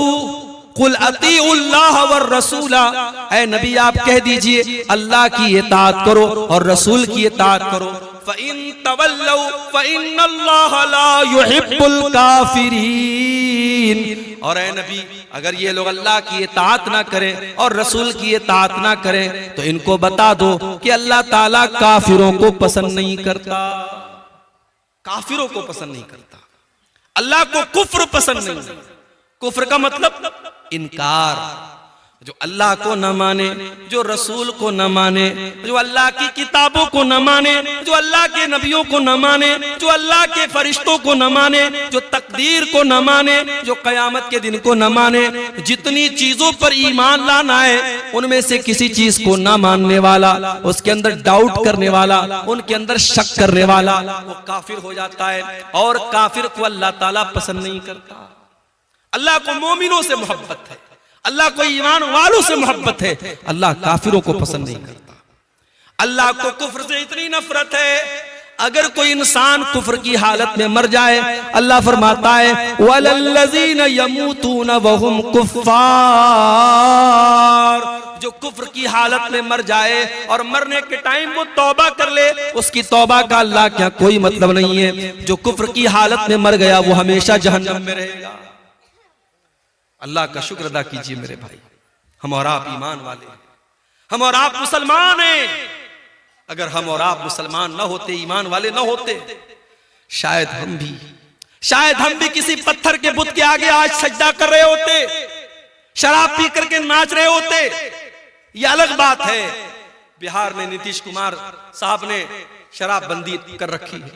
कुल अतीउल्लाह व रसूला, ऐ नबी आप कह दीजिए अल्लाह की इताअत करो और रसूल की इताअत करो। फ़इन तवल्लौ फ़इन्नल्लाह ला युहिब्बुल काफिरीन, और ऐ नबी अगर ये लोग अल्लाह की इताअत ना करें और रसूल की इताअत ना करें तो इनको बता दो कि अल्लाह ताला काफिरों को पसंद नहीं करता, काफिरों को पसंद नहीं करता, अल्लाह को कुफ्र पसंद नहीं। कुफ्र का मतलब इनकार, जो अल्लाह को न माने, जो रसूल को न माने, जो अल्लाह की किताबों को न माने, जो अल्लाह के नबियों को न माने, जो अल्लाह के फरिश्तों को न माने, जो तकदीर को न माने, जो कयामत के दिन को न माने, जितनी चीजों पर ईमान लाना है उनमें से किसी चीज को न मानने वाला, उसके अंदर डाउट करने वाला, उनके अंदर शक करने वाला, वो काफिर हो जाता है। और काफिर को अल्लाह ताला पसंद नहीं करता। अल्लाह को मोमिनों से मोहब्बत है, अल्लाह को ईमान वालों से मोहब्बत है, अल्लाह काफिरों को पसंद नहीं करता। अल्लाह को कुफ्र से इतनी नफरत है, अगर कोई इंसान कुफ्र की हालत में मर जाए, अल्लाह फरमाता है वलल्लज़ीना यमूतूना वहुम कुफ्फार, जो कुफ्र की हालत में मर जाए और मरने के टाइम वो तौबा कर ले, उसकी तौबा का अल्लाह क्या कोई मतलब नहीं है। जो कुफ्र की हालत में मर गया वो हमेशा जहन्नम में रहेगा। अल्लाह का शुक्र अदा कीजिए मेरे भाई, हम और आप ईमान वाले हैं, हम और आप मुसलमान हैं। अगर हम और आप मुसलमान न होते, ईमान वाले न होते, शायद हम भी किसी पत्थर के बुत के आगे आज सजदा कर रहे होते, शराब पी करके नाच रहे होते। यह अलग बात है, बिहार में नीतीश कुमार साहब ने शराब बंदी कर रखी है,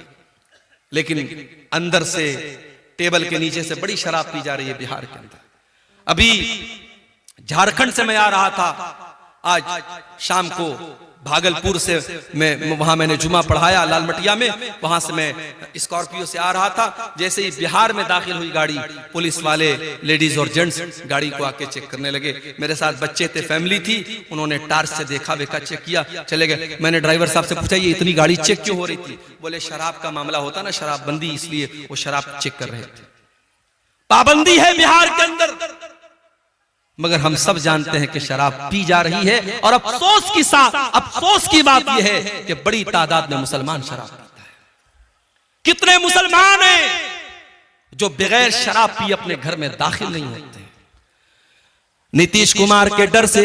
लेकिन अंदर से टेबल के नीचे से बड़ी शराब पी जा रही है बिहार के अंदर। अभी झारखंड से मैं आ रहा था, आज शाम को भागलपुर से वहां मैंने जुमा पढ़ाया लालमटिया में, वहां से मैं स्कॉर्पियो से आ रहा था। जैसे ही बिहार में दाखिल हुई गाड़ी, पुलिस वाले लेडीज और जेंट्स गाड़ी को आके चेक करने लगे। मेरे साथ बच्चे थे, फैमिली थी, उन्होंने टार्च से देखा वेखा, चेक किया, चले गए। मैंने ड्राइवर साहब से पूछा ये इतनी गाड़ी चेक क्यों हो रही थी? बोले शराब का मामला होता ना, शराब बंदी, इसलिए वो शराब चेक कर रहे थे। पाबंदी है बिहार के अंदर, मगर हम सब जानते हैं कि शराब पी जा रही है। और अफसोस की बात यह है कि बड़ी तादाद में मुसलमान शराब पीता है। कितने मुसलमान हैं जो बगैर शराब पी अपने घर में दाखिल नहीं होते? नीतीश कुमार के डर से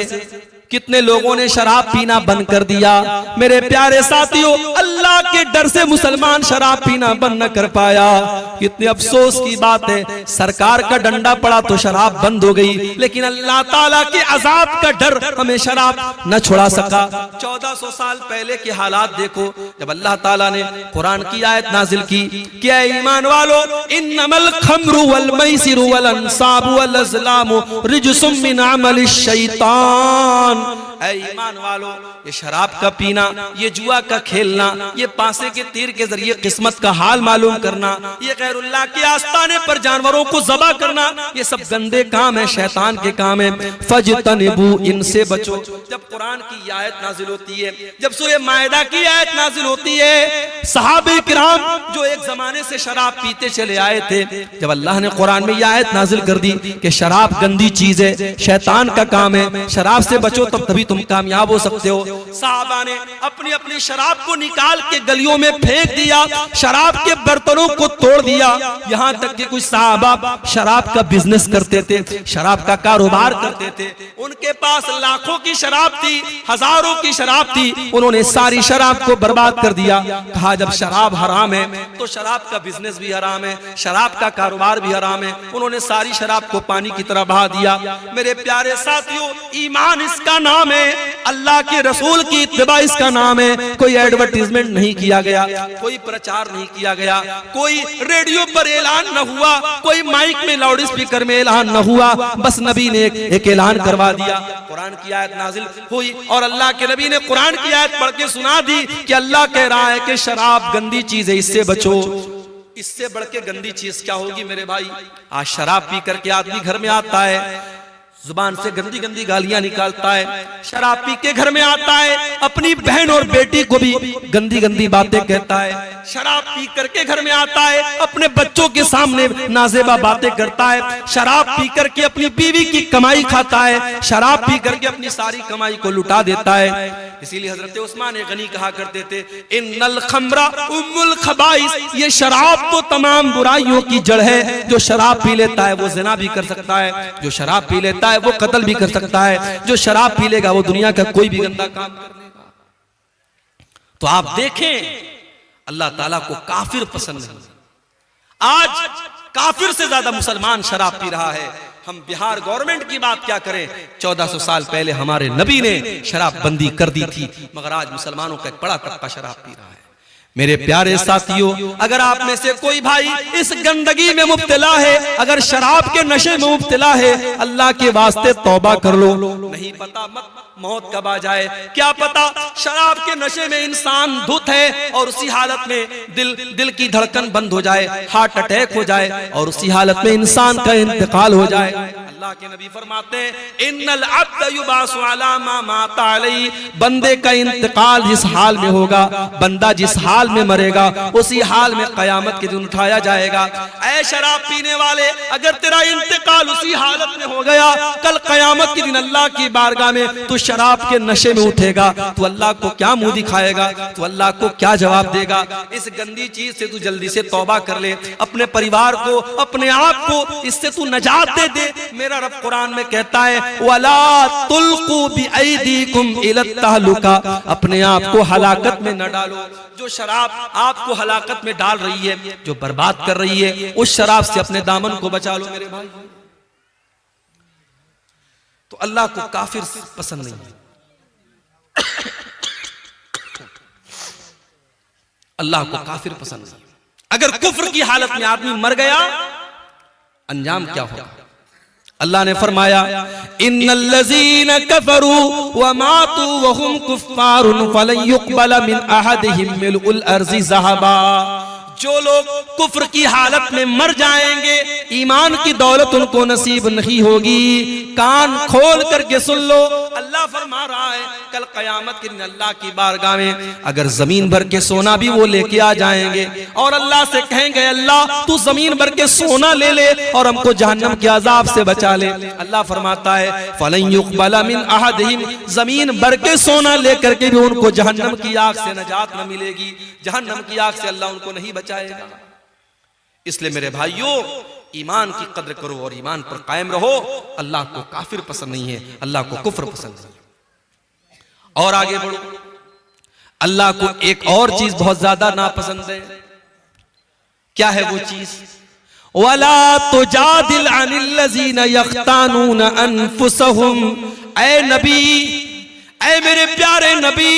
कितने लोगों ने शराब पीना बंद कर दिया। मेरे प्यारे साथियों, अल्लाह के डर से मुसलमान शराब पीना बंद न कर पाया। कितने अफसोस की बात है, सरकार का डंडा पड़ा तो शराब बंद हो गई, लेकिन अल्लाह ताला के अजाब का डर हमें शराब न छुड़ा सका। 1400 साल पहले के हालात देखो, जब अल्लाह ताला ने कुरान की आयत नाजिल की कि ऐ ईमान वालो, इन्नमल खम्रु वल मैसिरु वल अंसाबु वल अज़लामु रिजसुम मिन अमलिश शैतान, ऐ ईमान वालों, ये शराब का पीना, ये जुआ का खेलना, ये पासे के तीर के जरिए किस्मत का हाल मालूम करना, ये गैरुल्लाह के आस्ताने पर जानवरों को ज़बा करना, ये सब गंदे काम है, शैतान के काम है। फजतनिबू, इनसे बचो। जब कुरान की आयत नाजिल होती है, जब सूरह मायदा की आयत नाजिल होती है, सहाबे किराम जो एक जमाने से शराब पीते चले आए थे, जब अल्लाह ने कुरान में यह आयत नाजिल कर दी कि शराब गंदी चीज है, शैतान का काम है, शराब से बचो तब तभी तुम कामयाब हो सकते हो। साहबा ने अपनी अपनी शराब को निकाल के गलियों में फेंक दिया, शराब के बर्तनों को तोड़ दिया। यहां तक कि कुछ साहबा शराब का बिजनेस करते थे, शराब का कारोबार करते थे, उनके पास लाखों की शराब थी, हजारों की शराब थी, उन्होंने सारी शराब को बर्बाद कर दिया। कहा जब शराब हराम है तो शराब का बिजनेस भी हराम है, शराब का कारोबार भी हराम है। उन्होंने सारी शराब को पानी की तरह बहा दिया। मेरे प्यारे साथियों, ईमान इसका नाम है, अल्लाह के रसूल की इत्तिबा इसका नाम है। कोई एडवर्टीजमेंट नहीं किया गया, कोई प्रचार नहीं किया गया, कोई रेडियो पर ऐलान न हुआ, कोई माइक में लाउड स्पीकर में ऐलान न हुआ, बस नबी ने एक ऐलान करवा दिया। कुरान की आयत नाजिल हुई और अल्लाह के नबी ने कुरान की आयत पढ़ के सुना दी कि अल्लाह कह रहा है कि शराब गंदी चीज है, इससे बचो। इससे बढ़ के गंदी चीज क्या होगी मेरे भाई? आज शराब पी करके आदमी घर में आता है, जुबान से गंदी गंदी गालियां निकालता है, शराब पी के घर में आता है, अपनी बहन और बेटी को भी गंदी गंदी बातें कहता है, शराब पी करके घर में आता है, अपने बच्चों के सामने नाजेबा बातें करता है, शराब पी करके अपनी बीवी की कमाई खाता है, शराब पी करके अपनी सारी कमाई को लुटा देता है। इसीलिए हजरत उस्मान गनी कहा करते थे, इन्नल खमरा उम्मुल खबाइस, ये शराब तो तमाम बुराइयों की जड़ है। जो शराब पी लेता है वो ज़िना भी कर सकता है, जो शराब पी लेता है वो कत्ल भी कर सकता है, जो शराब पी लेगा वो दुनिया का कोई भी गंदा काम कर लेगा। तो आप देखें अल्लाह ताला को काफिर पसंद नहीं। आज काफिर से ज्यादा मुसलमान शराब पी रहा है। हम बिहार गवर्नमेंट की बात क्या करें, 1400 साल पहले हमारे नबी ने शराब बंदी कर दी थी, मगर आज मुसलमानों का एक बड़ा तबका शराब पी रहा है। मेरे प्यारे साथियों, अगर आप में से कोई भाई इस गंदगी में मुब्तला है, अगर शराब के नशे में मुब्तला है, अल्लाह के वास्ते तौबा कर लो। नहीं पता मौत कब आ जाए, क्या पता शराब के नशे में इंसान धुत है और उसी हालत में दिल की धड़कन बंद हो जाए, हार्ट अटैक हो जाए और उसी हालत में इंसान का इंतकाल हो जाए। अल्लाह के नबी फरमाते हैं, इन्नल अब्द युबासु अला मा माता अलैहि, बंदे का इंतकाल जिस हाल में होगा, बंदा जिस हाल में मरेगा उसी हाल में कयामत के दिन उठाया जाएगा। ऐ शराब पीने वाले, अगर तेरा इंतकाल उसी हालत में हो गया, कल कयामत के दिन अल्लाह की बारगाह में तू शराब के नशे में उठेगा, तो अल्लाह को क्या मुंह दिखाएगा, तो अल्लाह को क्या जवाब देगा? इस गंदी चीज से तू जल्दी से तौबा कर ले, अपने परिवार को, अपने आप को इससे तू नजात दे दे। मेरा रब कुरान में कहता है, वला तुल्कू बिअयदीकुम इला तहलुका, अपने आप को हलाकत में न डालो। जो शराब आपको हलाकत में डाल रही है, जो बर्बाद कर रही है, उस शराब से अपने दामन को बचा लो मेरे भाई। तो अल्लाह को काफिर पसंद नहीं है, अल्लाह को काफिर पसंद नहीं। अगर कुफ्र की हालत में आदमी मर गया, अंजाम क्या होगा? अल्लाह ने फरमाया, इन्नल्लज़ीना कफरू व मातू व हुम कुफ्फारुन फलन युक़बल मिन अहदिहिम मिलउल अर्ज़ि ज़हबा। जो लोग कुफ्र की हालत में मर जाएंगे, ईमान की दौलत उनको नसीब नहीं होगी। कान खोल करके सुन लो, अल्लाह फरमा रहा है, कल कयामत के दिन अल्लाह की बारगाह में अगर जमीन भर के सोना भी वो लेके आ जाएंगे और अल्लाह से कहेंगे, अल्लाह तू जमीन भर के सोना ले ले और हमको जहन्नम के अजाब से बचा ले। अल्लाह फरमाता है, फलन युक़बल मिन अहदिहिम, जमीन भर के सोना लेकर के भी उनको जहन्नम की आग से नजात न मिलेगी, जहन्नम की आग से अल्लाह उनको नहीं बचाएगा। इसलिए मेरे भाइयों, ईमान की कद्र करो और ईमान पर कायम रहो। अल्लाह को काफिर पसंद नहीं है, अल्लाह को कुफ्र पसंद नहीं है। और आगे बढ़ो, अल्लाह को एक और चीज बहुत ज्यादा नापसंद है। क्या है वो चीज? वला तुजादिल अनिल्लज़ीना यख्तानून अनफुसहुम। ऐ नबी, ऐ मेरे प्यारे नबी,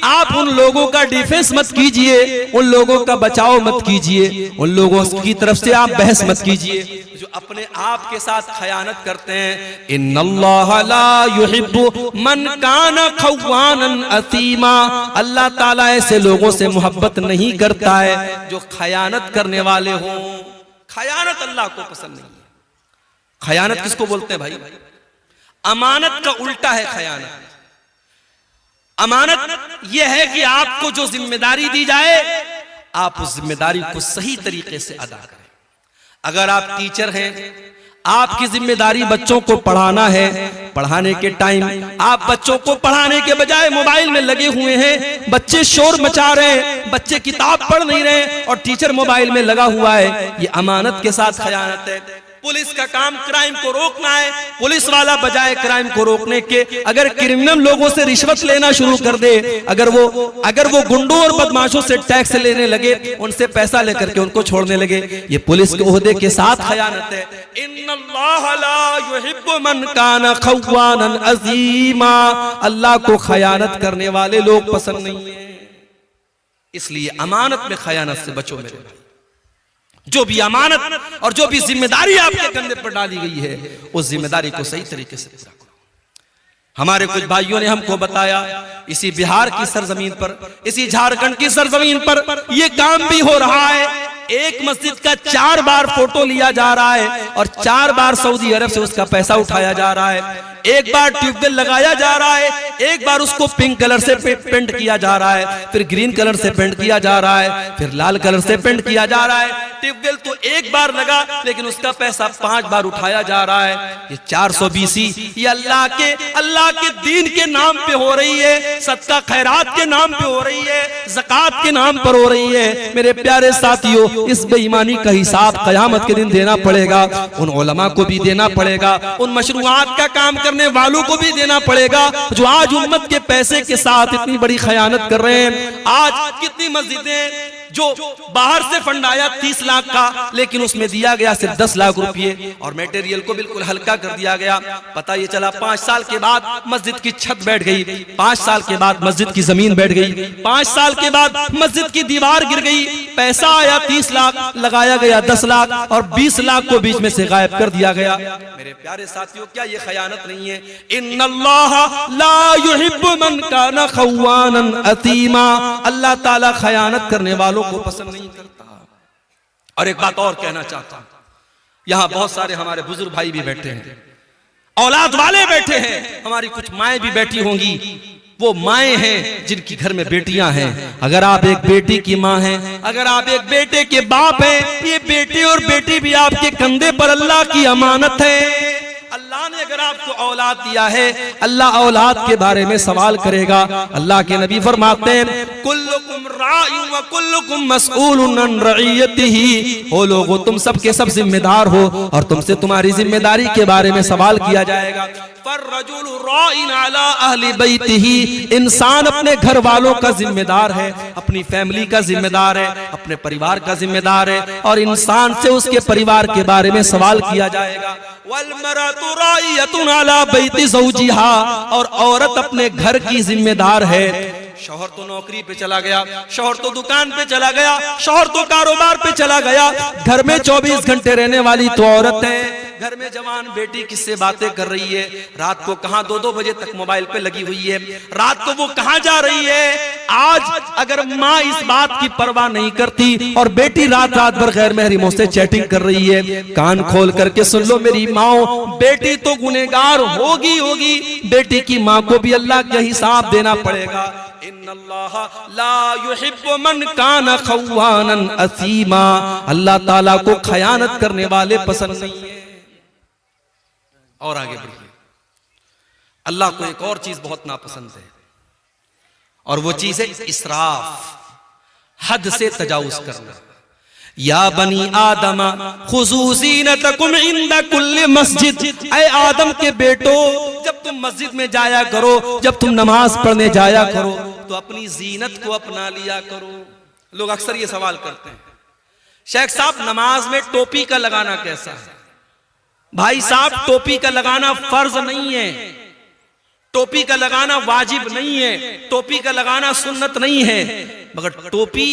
आप उन लोगों का डिफेंस मत कीजिए, उन लोगों का बचाव मत कीजिए, उन लोगों की तरफ से आप बहस मत कीजिए जो अपने आप के साथ खयानत करते हैं। इन्नल्लाह ला युहिब्बु मन काना खव्वानन असीमा, अल्लाह ताला ऐसे लोगों से मोहब्बत नहीं करता है जो खयानत करने वाले हों। खयानत अल्लाह को पसंद नहीं है। खयानत किसको बोलते हैं भाई? अमानत का उल्टा है खयानत। अमानत यह है कि आपको जो जिम्मेदारी दी जाए आप उस जिम्मेदारी को सही तरीके से अदा करें। अगर आप टीचर हैं, आपकी जिम्मेदारी बच्चों को पढ़ाना है, पढ़ाने के टाइम आप बच्चों को पढ़ाने के बजाय मोबाइल में लगे हुए हैं, बच्चे शोर मचा रहे हैं, बच्चे किताब पढ़ नहीं रहे और टीचर मोबाइल में लगा हुआ है, ये अमानत के साथ खयानत है। पुलिस का काम क्राइम को रोकना है, पुलिस वाला बजाय क्राइम को रोकने के अगर क्रिमिनल लोगों से रिश्वत लेना शुरू कर दे, अगर वो गुंडों और बदमाशों से टैक्स लेने लगे, उनसे पैसा लेकर के उनको छोड़ने लगे, ये पुलिस के ओहदे के साथ खयानत है। इन्नल्लाह ला युहिब्बु मन काना खव्वानन अज़ीमा, अल्लाह को खयानत करने वाले लोग पसंद नहीं है। इसलिए अमानत में खयानत से बचो मेरे भाई। जो भी अमानत और जो भी जिम्मेदारी आपके कंधे पर डाली गई है, उस जिम्मेदारी को सही तरीके से पूरा करो। हमारे कुछ भाइयों ने हमको बताया, इसी बिहार की सरजमीन पर, इसी झारखंड की सरजमीन पर यह काम भी हो रहा है। एक मस्जिद का 4 बार फोटो लिया जा रहा है और 4 बार सऊदी अरब से उसका पैसा उठाया जा रहा है। एक बार ट्यूबवेल लगाया जा रहा है, एक बार उसको पिंक कलर से पेंट किया जा रहा है, फिर ग्रीन कलर से पेंट किया जा रहा है, फिर लाल कलर से पेंट किया जा रहा है। ट्यूबवेल तो एक बार लगा लेकिन उसका पैसा 5 बार उठाया जा रहा है। ये 420 ये अल्लाह के दीन के नाम पे हो रही है, सदका खैरात के नाम पे हो रही है, ज़कात के नाम पर हो रही है। मेरे प्यारे साथियों, इस बेईमानी का हिसाब क़यामत के दिन देना पड़ेगा। उन उलमा को भी देना पड़ेगा, उन मशरूआत का काम करने वालों को भी देना पड़ेगा जो आज उम्मत के पैसे के साथ इतनी बड़ी खयानत कर रहे हैं। आज कितनी मस्जिदें जो बाहर से फंड आया 30 लाख का, लेकिन उसमें दिया गया सिर्फ 10 लाख रुपए और मटेरियल को बिल्कुल हल्का कर दिया गया। पता ये चला 5 साल के बाद मस्जिद की छत बैठ गई, 5 साल के बाद मस्जिद की जमीन बैठ गई, 5 साल के बाद मस्जिद की दीवार गिर गई। पैसा आया 30 लाख, लगाया गया 10 लाख और 20 लाख को बीच में से गायब कर दिया गया। मेरे प्यारे साथियों, क्या ये खयानत नहीं है? इन्नल्लाह ला युहिब्बु मन काना खव्वानन असीमा, अल्लाह ताला खयानत करने वालों को पसंद नहीं करता। और एक बात और कहना चाहता हूं, यहां बहुत सारे हमारे बुजुर्ग भाई भी बैठे हैं, औलाद वाले बैठे हैं, हमारी कुछ माएं भी बैठी होंगी। वो माएं हैं जिनकी घर में बेटियां हैं। अगर आप एक बेटी की मां हैं, अगर आप एक बेटे के बाप हैं, ये बेटे और बेटी भी आपके कंधे पर अल्लाह की अमानत है। अल्लाह ने अगर आपको औलाद दिया है, अल्लाह औलाद के बारे में सवाल करेगा। अल्लाह के नबी फरमाते हैं, कुल्लुकुम राइउन व कुल्लुकुम मसऊलुन अन रइयतिही, ओ लोगों तुम सब के सब जिम्मेदार हो और तुमसे तुम्हारी जिम्मेदारी के बारे में सवाल किया जाएगा। फर्रजुलु राइन अला अहली बैतिही, इंसान अपने घर वालों का जिम्मेदार है, अपनी फैमिली का जिम्मेदार है, अपने परिवार का जिम्मेदार है और इंसान से उसके परिवार के बारे में सवाल किया जाएगा। वल्मरतु राइयतुन अला बैति ज़ौजिहा, और औरत अपने घर की जिम्मेदार है। शौहर तो नौकरी पे चला गया, शौहर तो दुकान पे चला गया, शौहर तो कारोबार पे चला गया, घर में 24 घंटे रहने वाली तो औरत है। घर में जवान बेटी किससे बातें कर रही है, रात को कहां 2-2 बजे तक मोबाइल पे लगी हुई है, रात को वो कहां जा रही है। आज अगर माँ इस बात की परवाह नहीं करती और बेटी रात रात भर गैर महरमों से चैटिंग कर रही है, कान खोल करके सुन लो मेरी माओ, बेटी तो गुनहगार होगी, बेटी की माँ को भी अल्लाह का हिसाब देना पड़ेगा। इन्नल्लाह ला युहिब्बु मन काना खव्वानन असीमा, अल्लाह ताला को खयानत करने वाले पसंद नहीं है। और आगे बढ़िए, अल्लाह को एक और चीज बहुत नापसंद है और वो चीज है इसराफ, हद से तजावुज करना। या बनी आदम खुजू ज़ीनतकुम इंदा कुल्ली मस्जिद, ऐ आदम के बेटो जब तुम मस्जिद में जाया करो, जब तुम नमाज पढ़ने जाया करो तो अपनी जीनत को अपना लिया करो। लोग अक्सर ये सवाल करते हैं, शेख साहब नमाज में टोपी का लगाना कैसा है? भाई साहब टोपी का लगाना फर्ज नहीं है, टोपी का लगाना वाजिब नहीं है, टोपी का लगाना सुन्नत नहीं है, मगर टोपी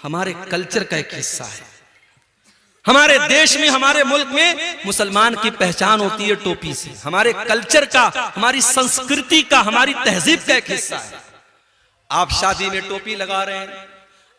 हमारे कल्चर का एक हिस्सा है। हमारे देश में, हमारे मुल्क में मुसलमान की पहचान होती है टोपी से। हमारे कल्चर का, हमारी संस्कृति का, हमारी तहजीब का एक हिस्सा है। आप शादी में टोपी लगा रहे हैं,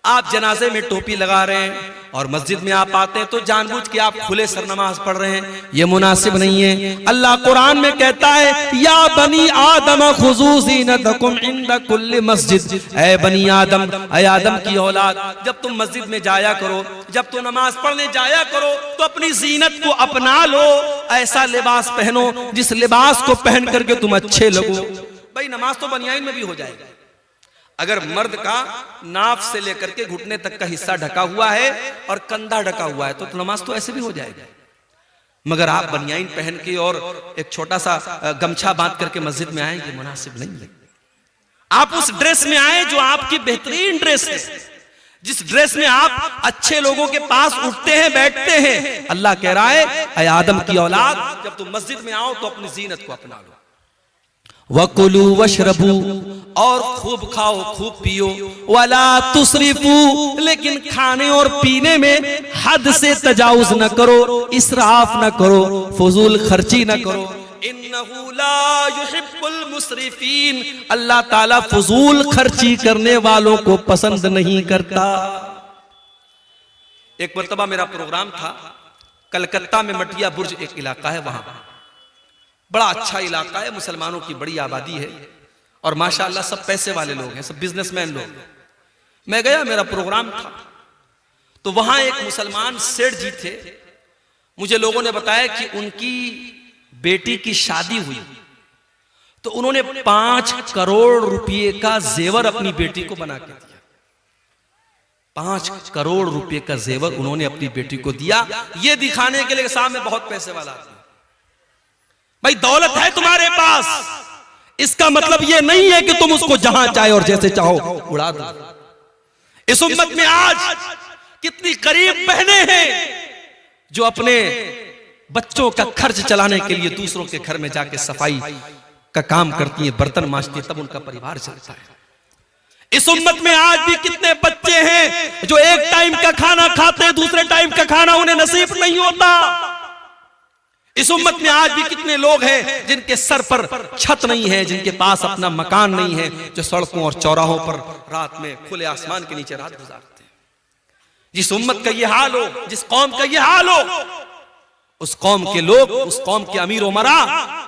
आप जनाजे में टोपी लगा रहे हैं, और मस्जिद में आप आते हैं तो जानबूझ के आप खुले सर नमाज पढ़ रहे हैं, ये मुनासिब नहीं है। अल्लाह कुरान में कहता है, या बनी आदम खुजू ज़ीनतकुम इंद कुल्ली मस्जिद, ऐ बनी आदम, ऐ आदम की औलाद, जब तुम मस्जिद में जाया करो, जब तुम नमाज पढ़ने जाया करो, तो अपनी जीनत को अपना लो, ऐसा लिबास पहनो जिस लिबास को पहन करके तुम अच्छे लगो। भाई नमाज तो बनियाइन में भी हो जाएगा। अगर मर्द का नाफ से लेकर के घुटने तक का हिस्सा ढका हुआ है और कंधा ढका हुआ है तो नमाज तो ऐसे भी हो जाएगा। मगर आप बनियाइन पहन के और एक छोटा सा गमछा बांध करके मस्जिद में आएंगे, मुनासिब नहीं है। आप उस ड्रेस में आए जो आपकी बेहतरीन ड्रेस है, जिस ड्रेस में आप अच्छे लोगों के पास उठते हैं, बैठते हैं। अल्लाह कह रहा है, ऐ आदम की औलाद, जब तुम मस्जिद में आओ तो अपनी जीनत को अपना लो। वकुलू वशरबू, और खूब खाओ खूब पियो, वला तुसरिफू, लेकिन खाने और पीने में हद से तजाउज न करो, इसराफ न करो, फजूल खर्ची न करो। इन्नहु ला युहिब्बुल मुसरिफीन, अल्लाह ताला फजूल खर्ची करने वालों को पसंद नहीं करता। एक मर्तबा मेरा प्रोग्राम था कलकत्ता में, मटिया बुर्ज एक इलाका है, वहां बड़ा अच्छा इलाका है, मुसलमानों की बड़ी आबादी है, और माशाअल्लाह सब पैसे वाले लोग हैं, सब बिजनेसमैन लोग। मैं गया, मेरा प्रोग्राम था, तो वहां एक मुसलमान सेठ जी थे। मुझे लोगों ने बताया कि उनकी बेटी की शादी हुई, तो उन्होंने 5 करोड़ रुपए का जेवर अपनी बेटी को बना के दिया। 5 करोड़ रुपए का जेवर उन्होंने अपनी बेटी को दिया, ये दिखाने के लिए सामने बहुत पैसे वाला आदमी। भाई दौलत है तुम्हारे पास, इसका मतलब यह नहीं है कि तुम उसको जहां चाहे और जैसे चाहो उड़ा दो। इस उम्मत में आज कितनी गरीब बहनें हैं जो अपने बच्चों का खर्च चलाने के लिए दूसरों के घर में जाके सफाई का काम करती हैं, बर्तन मांजती हैं, तब उनका परिवार चलता है। इस उम्मत में आज भी कितने बच्चे हैं जो एक टाइम का खाना खाते हैं, दूसरे टाइम का खाना उन्हें नसीब नहीं होता। इस उम्मत में आज भी कितने लोग हैं जिनके सर पर छत नहीं है, जिनके पास अपना मकान नहीं है, जो सड़कों और चौराहों पर रात में खुले आसमान के नीचे रात गुजारते हैं। जिस उम्मत का ये हाल हो, जिस कौम का ये हाल हो, उस कौम के लोग, उस कौम के अमीर उमरा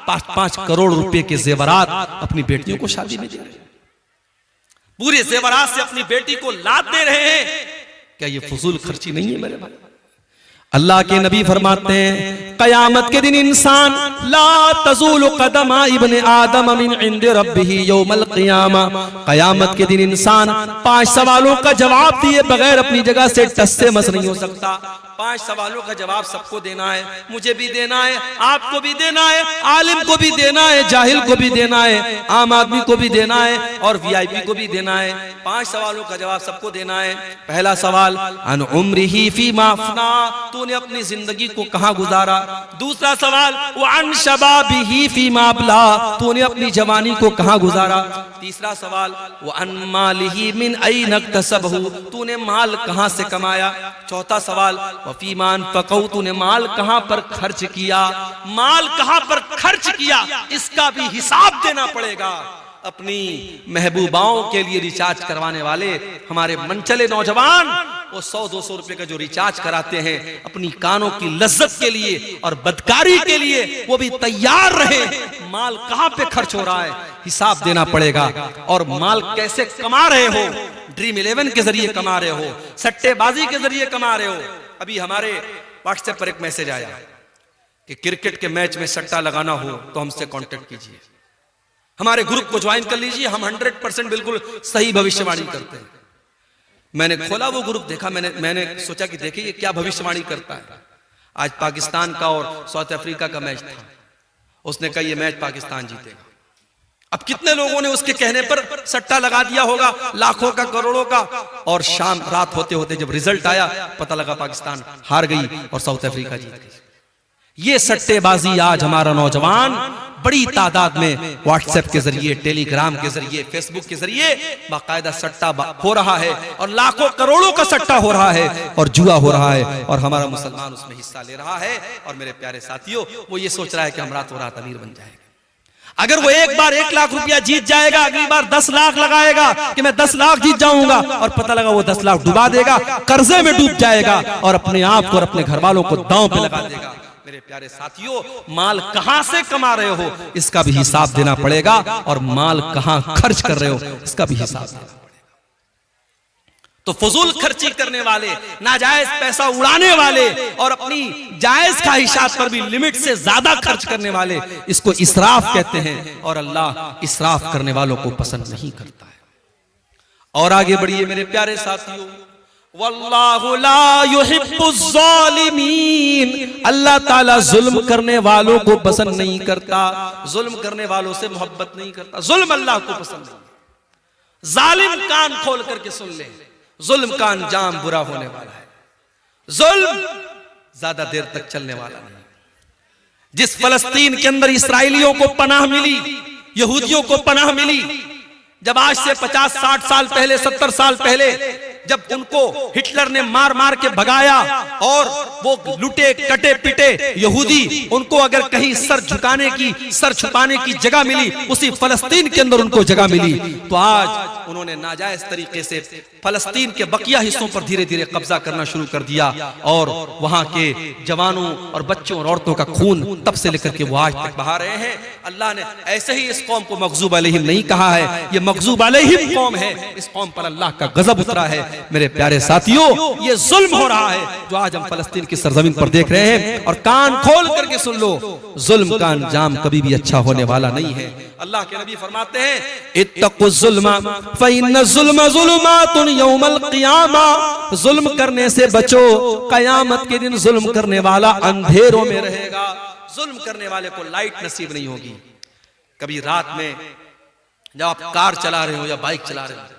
5-5 करोड़ रुपए के जेवरात अपनी बेटियों को शादी में दे रहे हैं, पूरे जेवरात से अपनी बेटी को लाद दे रहे हैं। क्या ये फजूल खर्ची नहीं है मेरे भाई? अल्लाह के नबी फरमाते हैं, कयामत के दिन इंसान ला तज़ूलु क़दमा इब्ने आदम मिन इंदि रब्बिही यौमल क़ियामा, कयामत के दिन इंसान 5 सवालों का जवाब दिए बगैर अपनी जगह से टस से मस नहीं हो सकता। 5 सवालों का जवाब सबको देना है, मुझे भी देना है, आपको भी देना है, आलिम को भी देना है, जाहिल को भी देना है, आम आदमी को भी देना है, और वीआईपी को भी देना है। 5 सवालों का जवाब सबको देना है। पहला सवाल, अन उम्रिही फीमा अफना, तूने अपनी जिंदगी को कहां गुजारा। दूसरा सवाल, व अन शबाबिही फीमा अबला, तूने अपनी जवानी को कहां गुजारा। तीसरा सवाल, व अन मालिही मिन ऐन इक्तसबहु, तूने माल कहां से कमाया। चौथा सवाल, वफीमान फकौ, तूने माल कहां पर खर्च किया। माल कहां पर खर्च किया इसका भी हिसाब देना पड़ेगा। अपनी महबूबाओं के लिए रिचार्ज करवाने वाले हमारे मनचले नौजवान, वो 100-200 रुपए का जो रिचार्ज कराते हैं अपनी कानों की लज्जत के लिए और बदकारी के लिए, वो भी तैयार रहे। माल कहां पे खर्च हो रहा है हिसाब देना पड़ेगा। और माल कैसे कमा रहे हो, ड्रीम 11 के जरिए कमा रहे हो, सट्टेबाजी के जरिए कमा रहे हो। अभी हमारे व्हाट्सएप पर एक मैसेज आया कि क्रिकेट के मैच में सट्टा लगाना हो तो हमसे कांटेक्ट कीजिए, हमारे ग्रुप को ज्वाइन कर लीजिए, हम 100% बिल्कुल सही भविष्यवाणी करते हैं। मैंने खोला वो ग्रुप, देखा, मैंने सोचा कि देखिए ये क्या भविष्यवाणी करता है। आज पाकिस्तान का और साउथ अफ्रीका का मैच था, उसने कहा ये मैच पाकिस्तान जीतेगा। अब कितने लोगों ने उसके कहने पर सट्टा लगा दिया होगा, लाखों का, करोड़ों का, और शाम रात होते होते जब रिजल्ट आया पता लगा पाकिस्तान हार गई और साउथ अफ्रीका जीत गई। ये सट्टेबाजी आज हमारा नौजवान बड़ी तादाद में व्हाट्सएप के जरिए, टेलीग्राम के जरिए, फेसबुक के जरिए बाकायदा सट्टा हो रहा है और लाखों करोड़ों का सट्टा हो रहा है और जुआ हो रहा है और हमारा मुसलमान उसमें हिस्सा ले रहा है। और मेरे प्यारे साथियों, वो ये सोच रहा है कि हम रातों रात अमीर बन जाएंगे। अगर वो एक बार 1 लाख रुपया जीत जाएगा, अगली बार 10 लाख लगाएगा कि मैं 10 लाख जीत जाऊंगा, और पता लगा वो 10 लाख डुबा देगा, कर्जे में डूब जाएगा और अपने आप को और अपने घर वालों को दांव पे लगा देगा। मेरे प्यारे साथियों, माल कहां से कमा रहे हो इसका भी हिसाब देना पड़ेगा और माल कहां खर्च कर रहे हो इसका भी हिसाब देना पड़ेगा। तो फजूल खर्ची करने वाले, नाजायज पैसा उड़ाने वाले और अपनी जायज ख्वाहिशात पर भी लिमिट से ज्यादा खर्च करने वाले, इसको इसराफ कहते हैं और अल्लाह इसराफ करने वालों को पसंद नहीं करता है। और आगे बढ़िए मेरे प्यारे साथियों, वल्लाहु ला युहिब्बुज़ ज़ालिमीन, अल्लाह ताला जुल्म करने वालों को पसंद नहीं करता, जुल्म करने वालों से मोहब्बत नहीं करता। जुल्म अल्लाह को पसंद नहीं। जालिम कान खोल करके सुन ले, जुल्म का अंजाम बुरा होने वाला है। जुल्म ज्यादा देर तक चलने वाला नहीं। जिस फलस्तीन के अंदर इसराइलियों को पनाह मिली, यहूदियों को पनाह मिली, जब आज से 50-60 साल पहले, 70 साल पहले जब उनको हिटलर ने मार मार के भगाया और वो लुटे कटे पिटे यहूदी, उनको अगर कहीं सर झुकाने की, सर छुपाने की जगह मिली, उसी फलस्तीन के अंदर उनको जगह मिली। तो आज उन्होंने नाजायज तरीके से फलस्तीन के बकिया हिस्सों पर धीरे धीरे कब्जा करना शुरू कर दिया और वहां के जवानों और बच्चों और औरतों का खून तब से लेकर के वो आज तक बहा रहे हैं। अल्लाह ने ऐसे ही इस कौम को मग़ज़ूब अलैहिम नहीं कहा है, ये मग़ज़ूब अलैहिम कौम है। इस कौम पर अल्लाह का गजब उतरा है। मेरे प्यारे साथियों, ये जुल्म हो रहा है जो आज हम फलस्तीन की सरजमीन पर देख रहे हैं। और कान खोल करके सुन लो, जुल्म का अंजाम कभी भी अच्छा होने वाला नहीं है। अल्लाह के नबी फरमाते हैं, इत्तक़ुज़्ज़ुल्म फ़इन्नज़्ज़ुल्म ज़ुलुमातुन यौमल क़ियामा, जुल्म करने से बचो, कयामत के दिन जुल्म करने वाला अंधेरों में रहेगा। जुल्म करने वाले को लाइट नसीब नहीं होगी। कभी रात में जब आप कार चला रहे हो या बाइक चला रहे हो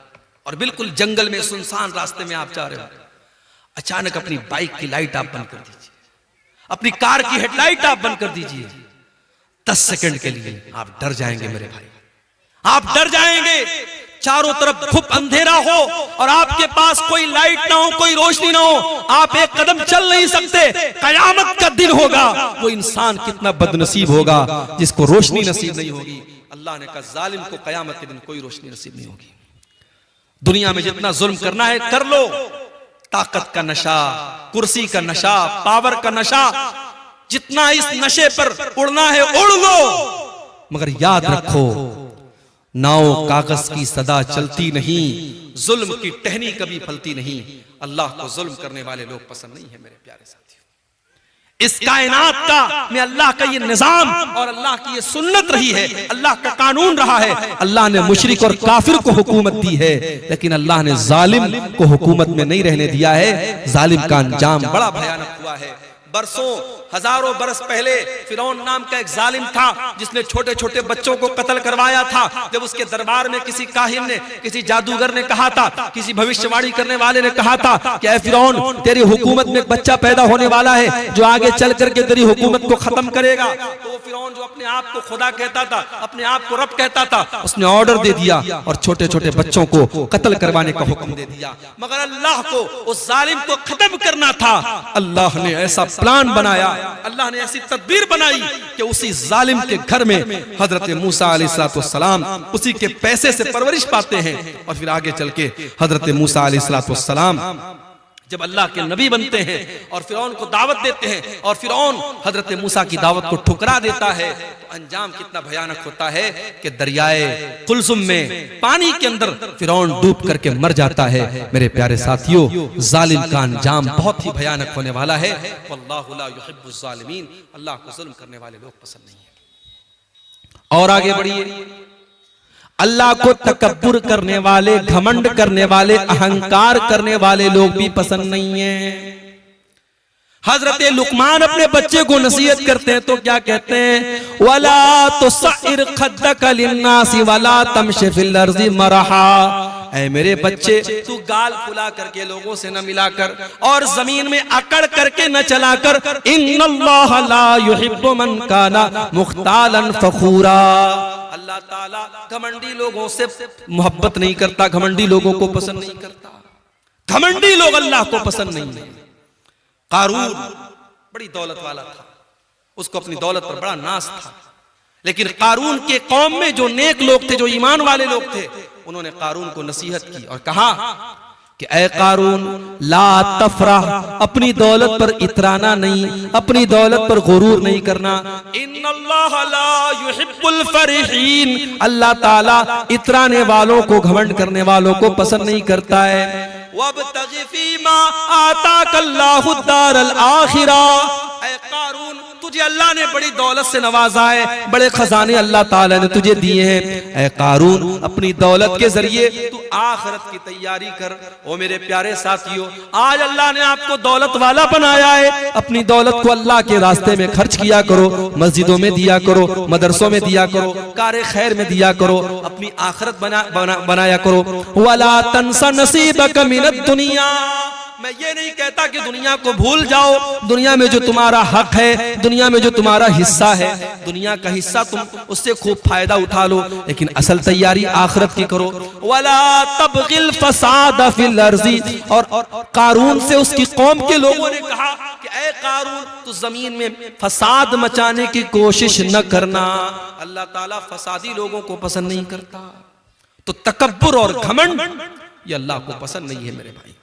और बिल्कुल जंगल में सुनसान रास्ते में आप जा रहे हो, अचानक अपनी बाइक की लाइट आप बंद कर दीजिए, अपनी कार की हेडलाइट आप बंद कर दीजिए। 10 सेकंड के लिए आप डर जाएंगे मेरे भाई, आप डर जाएंगे। चारों तरफ खूब अंधेरा हो और आपके पास कोई लाइट ना हो, कोई रोशनी ना हो, आप एक कदम चल नहीं सकते। कयामत का दिन होगा, वो इंसान कितना बदनसीब होगा जिसको रोशनी नसीब नहीं होगी। अल्लाह ने कहा, जालिम को कयामत के दिन कोई रोशनी नसीब नहीं होगी। दुनिया में जितना जुल्म करना है कर लो, ताकत का नशा, कुर्सी का नशा, पावर का नशा, जितना इस नशे पर उड़ना है उड़ लो, मगर याद रखो, नाव कागज की सदा चलती नहीं, जुल्म की टहनी कभी फलती नहीं। अल्लाह को जुल्म करने वाले लोग पसंद नहीं है मेरे प्यारे साथियों। इस कायनात का में अल्लाह का ये निजाम और अल्लाह की ये सुन्नत रही है, अल्लाह का कानून रहा है। अल्लाह ने मुशरिक और काफिर को हुकूमत दी है, लेकिन अल्लाह ने जालिम को हुकूमत में नहीं रहने दिया है। जालिम का अंजाम बड़ा भयानक हुआ है। बरसों हजारों बरस पहले फिरौन नाम का एक जालिम था जिसने छोटे छोटे बच्चों को कत्ल करवाया था। जब उसके दरबार में किसी काहिन ने, किसी जादूगर ने कहा था, किसी भविष्यवाणी करने वाले ने कहा था कि ऐ फिरौन, तेरी हुकूमत में एक बच्चा पैदा होने वाला है जो आगे चल करके तेरी हुकूमत को खत्म करेगा। तो वो फिरौन जो अपने आप को खुदा कहता था, अपने आप को रब कहता था, उसने ऑर्डर दे दिया और छोटे छोटे बच्चों को कत्ल करवाने का हुक्म दे दिया। मगर अल्लाह को उस जालिम को खत्म करना था। अल्लाह ने ऐसा प्लान बनाया, अल्लाह ने ऐसी तदबीर बनाई कि उसी जालिम के घर में हजरत मूसा अलैहिस्सलाम उसी के पैसे से परवरिश पाते हैं। और फिर आगे चल के हजरत मूसा अलैहिस्सलाम जब अल्लाह के नबी बनते हैं और फिरौन को दावत देते हैं और फिरौन हजरत मूसा की दावत को ठुकरा देता है, तो अंजाम कितना भयानक होता है कि दरियाए कुलसुम में पानी के अंदर फिरौन डूब करके मर जाता है। मेरे प्यारे साथियों, जालिम का अंजाम बहुत ही भयानक होने वाला है। वल्लाहु ला युहिब्बुज़ ज़ालिमीन, अल्लाह को जुल्म करने वाले लोग पसंद नहीं है। और आगे बढ़िए, अल्लाह को तकब्बुर करने वाले, घमंड करने वाले, अहंकार करने वाले लोग भी पसंद नहीं है। हजरत लुकमान अपने बच्चे को नसीहत करते हैं तो क्या कहते हैं, वला तुसइर खद्दक लिन्नासी वला तमशि फिल अर्ज़ि मरहा, ऐ मेरे बच्चे, तू गाल फुला करके लोगों से न मिलाकर और जमीन में अकड़ करके न चलाकर, इन्नल्लाह ला युहिब्बु मन काना मुख्तालन फखूरा, अल्लाह ताला घमंडी लोगों से मोहब्बत नहीं करता, घमंडी लोगों को पसंद नहीं करता। घमंडी लोग अल्लाह को पसंद नहीं है। कारून बड़ी दौलत वाला था, उसको अपनी दौलत पर बड़ा नाज था, लेकिन कारून के कौम में जो नेक लोग थे, जो ईमान वाले लोग थे, उन्होंने कारून को नसीहत की और कहा कि ऐ कारून, ला तफरह, अपनी दौलत पर इतराना नहीं, अपनी दौलत पर गुरूर नहीं करना। इन्नल्लाह ला युहिब्बुल फरिहीन, अल्लाह ताला इतराने वालों को, घमंड करने वालों को पसंद नहीं करता है। वब्तगी फीमा आताकल्लाहु दारल आखिरा, ऐ कारून, तुझे अल्लाह ने बड़ी दौलत से नवाजा है, बड़े खजाने अल्लाह ताला ने तुझे दिए हैं। ऐ कारून, अपनी दौलत के जरिए तू आखिरत की तैयारी कर। ओ मेरे प्यारे साथियों, आज अल्लाह ने आपको दौलत वाला बनाया है, अपनी दौलत को अल्लाह के रास्ते में खर्च किया करो, मस्जिदों में दिया करो, मदरसों में दिया करो, कारे खैर में दिया करो, अपनी आखिरत बनाया करो। वला तंसा नसीबक मिनद दुनिया, मैं ये नहीं कहता कि दुनिया को भूल जाओ, दुनिया में जो तुम्हारा हक है, दुनिया में जो तुम्हारा हिस्सा है, दुनिया का हिस्सा तुम उससे खूब फायदा उठा लो, लेकिन असल तैयारी आखिरत की करो। वला तबगिल फसाद फिल अर्ज़ी, और कारून से उसकी कौम के लोगों ने कहा कि ऐ कारून, तू जमीन में फसाद मचाने की कोशिश न करना, अल्लाह ताला फसादी लोगों को पसंद नहीं करता। तो तकब्बुर और घमंड ये अल्लाह को पसंद नहीं है मेरे भाई।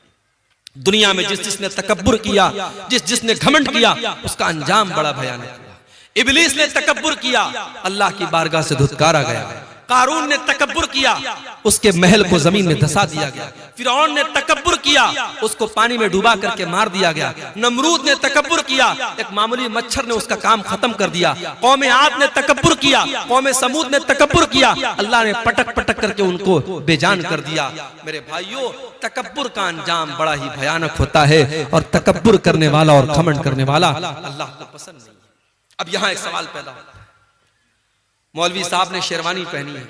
दुनिया में जिसने तकब्बुर किया, जिसने घमंड किया, उसका अंजाम बड़ा भयानक हुआ। इब्लीस ने तकब्बुर किया, अल्लाह की बारगाह से धुतकारा गया। कारून ने तकब्बुर किया, उसके महल को जमीन में धसा दिया गया। फिरौन ने तकब्बुर किया, उसको पानी में डूबा करके मार दिया गया। नमरूद ने तकब्बुर किया, एक मामूली मच्छर ने उसका काम खत्म कर दिया। कौम आद ने तकब्बुर किया, कौम समूद ने तकब्बुर किया, अल्लाह ने पटक पटक करके उनको बेजान कर दिया। मेरे भाइयों, तकब्बुर का अंजाम बड़ा ही भयानक होता है, और तकब्बुर करने वाला और घमंड करने वाला अल्लाह को पसंद नहीं है। अब यहाँ एक सवाल पैदा होता है, मौलवी साहब ने शेरवानी पहनी है,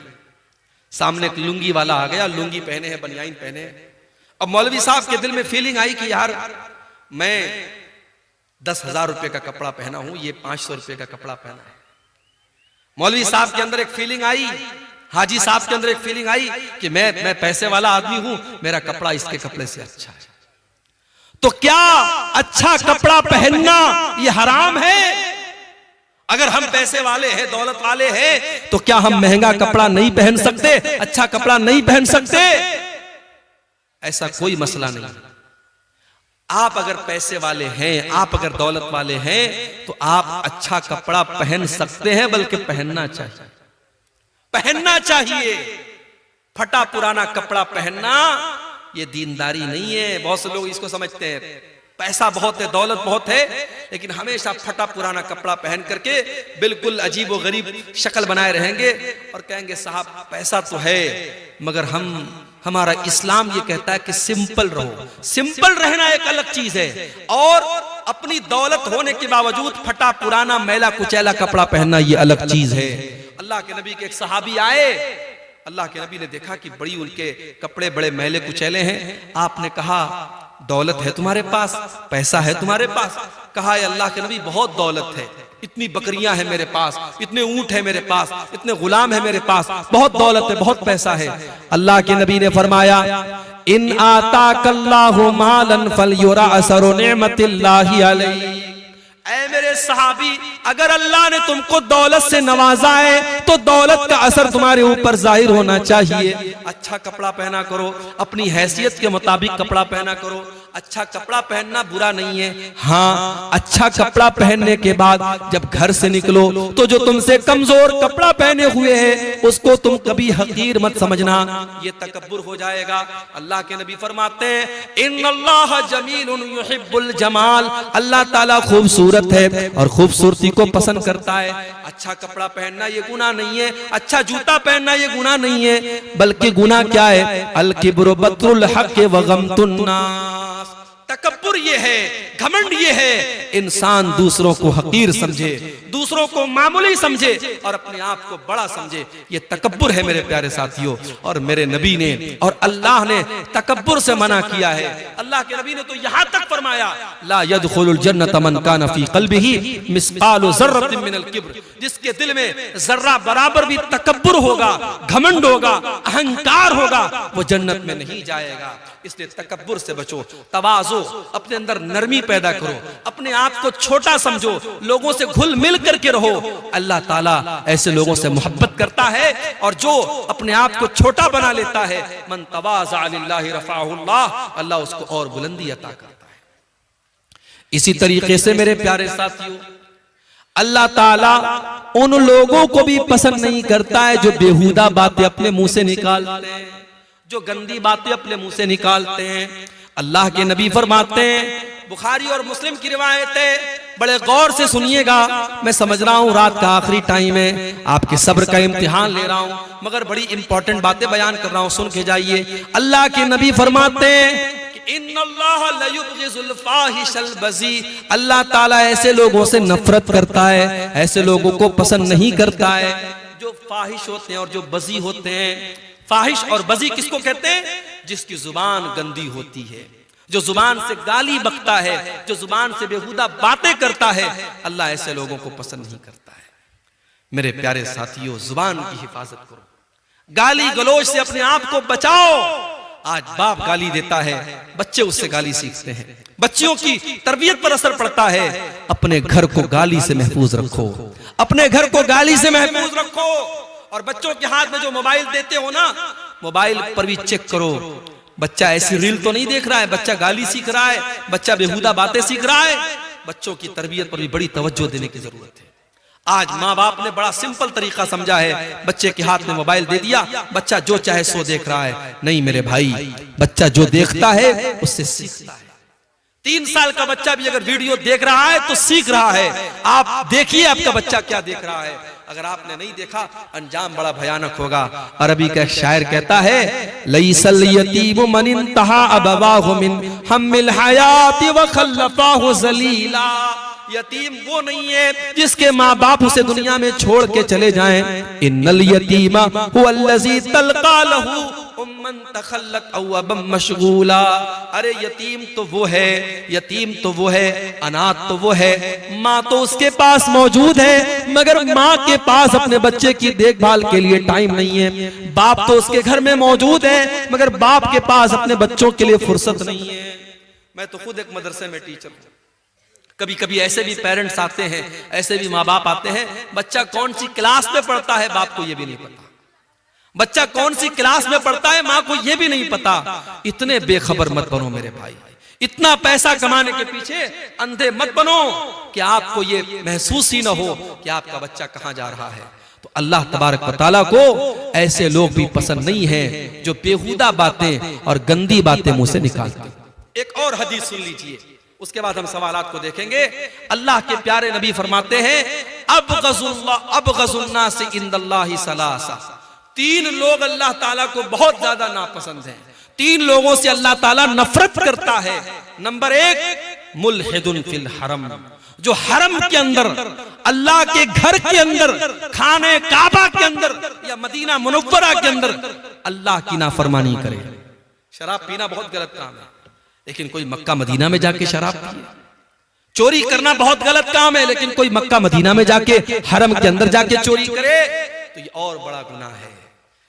सामने एक लुंगी वाला आ गया, लुंगी पहने हैं, बनियाइन पहने हैं। अब मौलवी साहब के दिल में फीलिंग आई कि यार मैं 10,000 रुपए का कपड़ा पहना हूं, ये 500 रुपए का कपड़ा पहना है। मौलवी साहब के अंदर एक फीलिंग आई, हाजी साहब के अंदर एक फीलिंग आई कि मैं पैसे वाला आदमी हूं, मेरा कपड़ा इसके कपड़े से अच्छा है। तो क्या अच्छा कपड़ा पहनना ये हराम है? अगर हम पैसे वाले हैं, दौलत वाले हैं, तो क्या हम महंगा कपड़ा नहीं पहन सकते, अच्छा कपड़ा नहीं पहन सकते? ऐसा कोई मसला नहीं। आप अगर पैसे वाले हैं, आप अगर दौलत वाले हैं, तो आप अच्छा कपड़ा पहन सकते हैं, बल्कि पहनना चाहिए, पहनना चाहिए। फटा पुराना कपड़ा पहनना ये दीनदारी नहीं है। बहुत से लोग इसको समझते हैं पैसा बहुत है, दौलत बहुत है, लेकिन हमेशा फटा पुराना कपड़ा पहन करके बिल्कुल अजीब व गरीब शक्ल बनाए रहेंगे और कहेंगे साहब पैसा तो है, मगर हमारा इस्लाम ये कहता है कि सिंपल रहो। सिंपल रहना एक अलग चीज है, और अपनी दौलत होने के बावजूद फटा पुराना मैला कुचैला कपड़ा पहनना ये अलग चीज है। अल्लाह के नबी के एक सहाबी आए, अल्लाह के नबी ने देखा कि बड़ी उनके कपड़े बड़े मैले कुचैले हैं। आपने कहा दौलत है तुम्हारे पास, पैसा है तुम्हारे पास? कहा अल्लाह के नबी बहुत दौलत है, इतनी बकरियां हैं मेरे पास, इतने ऊंट है मेरे पास, इतने गुलाम है मेरे पास, बहुत दौलत है, बहुत पैसा है। अल्लाह के नबी ने फरमाया इन आताकल्लाहु मालन फलयुरा असरु निअमतिल्लाहि अलैहि। ऐ मेरे सहाबी, अगर अल्लाह ने तुमको दौलत से नवाजा है तो दौलत का असर तुम्हारे ऊपर जाहिर होना चाहिए। अच्छा कपड़ा पहना करो, अपनी हैसियत के मुताबिक कपड़ा पहना करो। अच्छा कपड़ा पहनना बुरा नहीं है, हाँ अच्छा कपड़ा पहनने के बाद जब घर से निकलो तो जो तुमसे कमजोर कपड़ा पहने हुए है उसको तुम कभी हकीर मत समझना, ये तकब्बुर हो जाएगा। अल्लाह के नबी फरमाते हैं इन्नल्लाह जमीलुन युहिब्बुल जमाल, अल्लाह ताला खूबसूरत है और खूबसूरती को पसंद करता है। अच्छा कपड़ा पहनना ये गुनाह नहीं है, अच्छा जूता पहनना ये गुनाह नहीं है, बल्कि गुनाह क्या है? अल किब्रु बत्रुल हक़ व गमतुन नास, तकब्बुर ये है, घमंड ये है, इंसान दूसरों को हकीर समझे, दूसरों को मामूली समझे और अपने आप को बड़ा समझे। ये तकब्बुर है मेरे प्यारे साथियों। और मेरे नबी ने और अल्लाह ने तकब्बुर से मना किया है। अल्लाह के नबी ने तो यहां तक फरमाया, ला यदखुलुल जन्नत मन कान फी क़ल्बिही मिस्क़ालु ज़र्रतिन मिनल किब्र, जिसके दिल में जर्रा बराबर भी तकब्बुर होगा, घमंड होगा, अहंकार होगा, वो जन्नत में नहीं जाएगा। इसलिए तकब्बुर से बचो, तवाज़ो, अपने अंदर नरमी पैदा करो, अपने आप को छोटा समझो, लोगों से घुल मिल करके रहो। अल्लाह ताला ऐसे लोगों से मोहब्बत करता है। और जो अपने आप को छोटा बना लेता है, मन तवाज़ा लिल्लाहि रफ़अहुल्लाह, अल्लाह उसको और बुलंदी अता करता है। इसी तरीके से मेरे प्यारे साथियों, अल्लाह ताला उन लोगों को भी पसंद नहीं करता है जो बेहुदा बातें अपने मुंह से निकालते हैं, जो गंदी बातें अपने मुंह से निकालते हैं। अल्लाह के नबी फरमाते हैं, बुखारी और मुस्लिम की रिवायत है, बड़े गौर से सुनिएगा। मैं समझ रहा हूँ रात का आखिरी टाइम है, आपके सब्र का इम्तिहान ले रहा हूँ, मगर बड़ी इंपॉर्टेंट बातें बयान कर रहा हूँ, सुन के जाइए। अल्लाह के नबी फरमाते हैं, इन्नल्लाह लयुबग़िज़ुल फ़ाहिशल बज़ी, अल्लाह ताला ऐसे लोगों से नफरत करता है, ऐसे लोगों को पसंद नहीं करता है जो फाहिश होते हैं और जो बज़ी होते हैं। फाहिश और बज़ी किसको कहते हैं? जिसकी जुबान गंदी होती है, जो जुबान से गाली बकता है, जो जुबान से बेहुदा बातें करता है। अल्लाह ऐसे लोगों को पसंद नहीं करता है। मेरे प्यारे साथियों, जुबान की हिफाजत करो, गाली गलौज से अपने आप को बचाओ। आज बाप गाली देता है, बच्चे उससे गाली सीखते हैं, बच्चियों की तरबियत पर असर पड़ता है। अपने घर को गाली से महफूज रखो, अपने घर को गाली से महफूज रखो। और बच्चों के हाथ में जो मोबाइल देते हो ना, मोबाइल पर भी चेक करो, बच्चा ऐसी रील तो नहीं देख रहा है, बच्चा गाली सीख रहा है, बच्चा बेहुदा बातें सीख रहा है। बच्चों की तरबियत पर भी बड़ी तवज्जो देने की जरूरत है। आज माँ बाप ने बड़ा सिंपल तरीका समझा है, बच्चे के हाथ में मोबाइल दे दिया, बच्चा जो चाहे सो देख रहा है। नहीं मेरे भाई, बच्चा जो देखता है उससे सीखता है। 3 साल का बच्चा भी अगर वीडियो देख रहा है तो सीख रहा है। आप देखिए आपका बच्चा क्या देख रहा है। अगर आपने नहीं देखा, अंजाम बड़ा भयानक होगा। अरबी का एक शायर कहता है, लैसल यतीम मन इंतहा अबवाहु मिन हम्मिल हयाति व खल्लफाहु ज़लीला। यतीम वो नहीं है जिसके माँ बाप उसे दुनिया में छोड़ के चले जाएं। इन्नल यतीमा हुवल्लज़ी तल्का लहू उम्मन तखल्लत औ अबम मशगूला। अरे यतीम तो वो है, यतीम तो वो है, अनाथ तो वो है, माँ तो उसके पास मौजूद है मगर माँ के पास अपने बच्चे की देखभाल के लिए टाइम नहीं है। बाप तो उसके घर में मौजूद है मगर बाप के पास अपने बच्चों के लिए फुर्सत नहीं है। मैं तो खुद एक मदरसे में टीचर हूँ। कभी कभी ऐसे भी पेरेंट्स आते हैं, ऐसे भी माँ बाप आते हैं, बच्चा कौन सी क्लास में पढ़ता है बाप को ये भी नहीं पता, बच्चा कौन सी क्लास में पढ़ता है माँ को ये भी नहीं पता। इतने बेखबर मत बनो मेरे भाई, इतना पैसा कमाने के पीछे अंधे मत बनो कि आपको ये महसूस ही ना हो कि आपका बच्चा कहाँ जा रहा है। तो अल्लाह तबारक व तआला को ऐसे लोग भी पसंद नहीं है जो बेहुदा बातें और गंदी बातें मुंह से निकालते। एक और हदीस सुन लीजिए, उसके बाद हम सवालात को देखेंगे। अल्लाह के प्यारे नबी फरमाते हैं, अबग़ज़ुन्नास इंदल्लाहि सलासा। 3 लोग अल्लाह ताला को बहुत ज्यादा नापसंद हैं। 3 लोगों से अल्लाह ताला नफरत करता है। नंबर 1, मुल्हिदुन फिल हरम, जो हरम के अंदर, अल्लाह के घर के अंदर, खाने काबा के अंदर या मदीना मुनव्वरा के अंदर अल्लाह की नाफरमानी करे। शराब पीना बहुत गलत काम है, लेकिन कोई मक्का मदीना में जाके शराब पिए। चोरी करना बहुत गलत काम है, लेकिन कोई मक्का मदीना में जाके, हरम के अंदर जाके चोरी करे तो ये और बड़ा गुनाह है।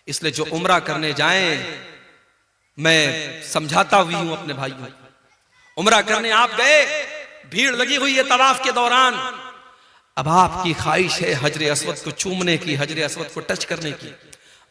इसलिए जो उम्रा करने जाएं, मैं समझाता हुई हूं अपने भाइयों, उम्रा करने आप गए, भीड़ लगी हुई है तवाफ के दौरान, अब आपकी ख्वाहिश है हजरे अस्वद को चूमने की, हजरे अस्वद को टच करने की,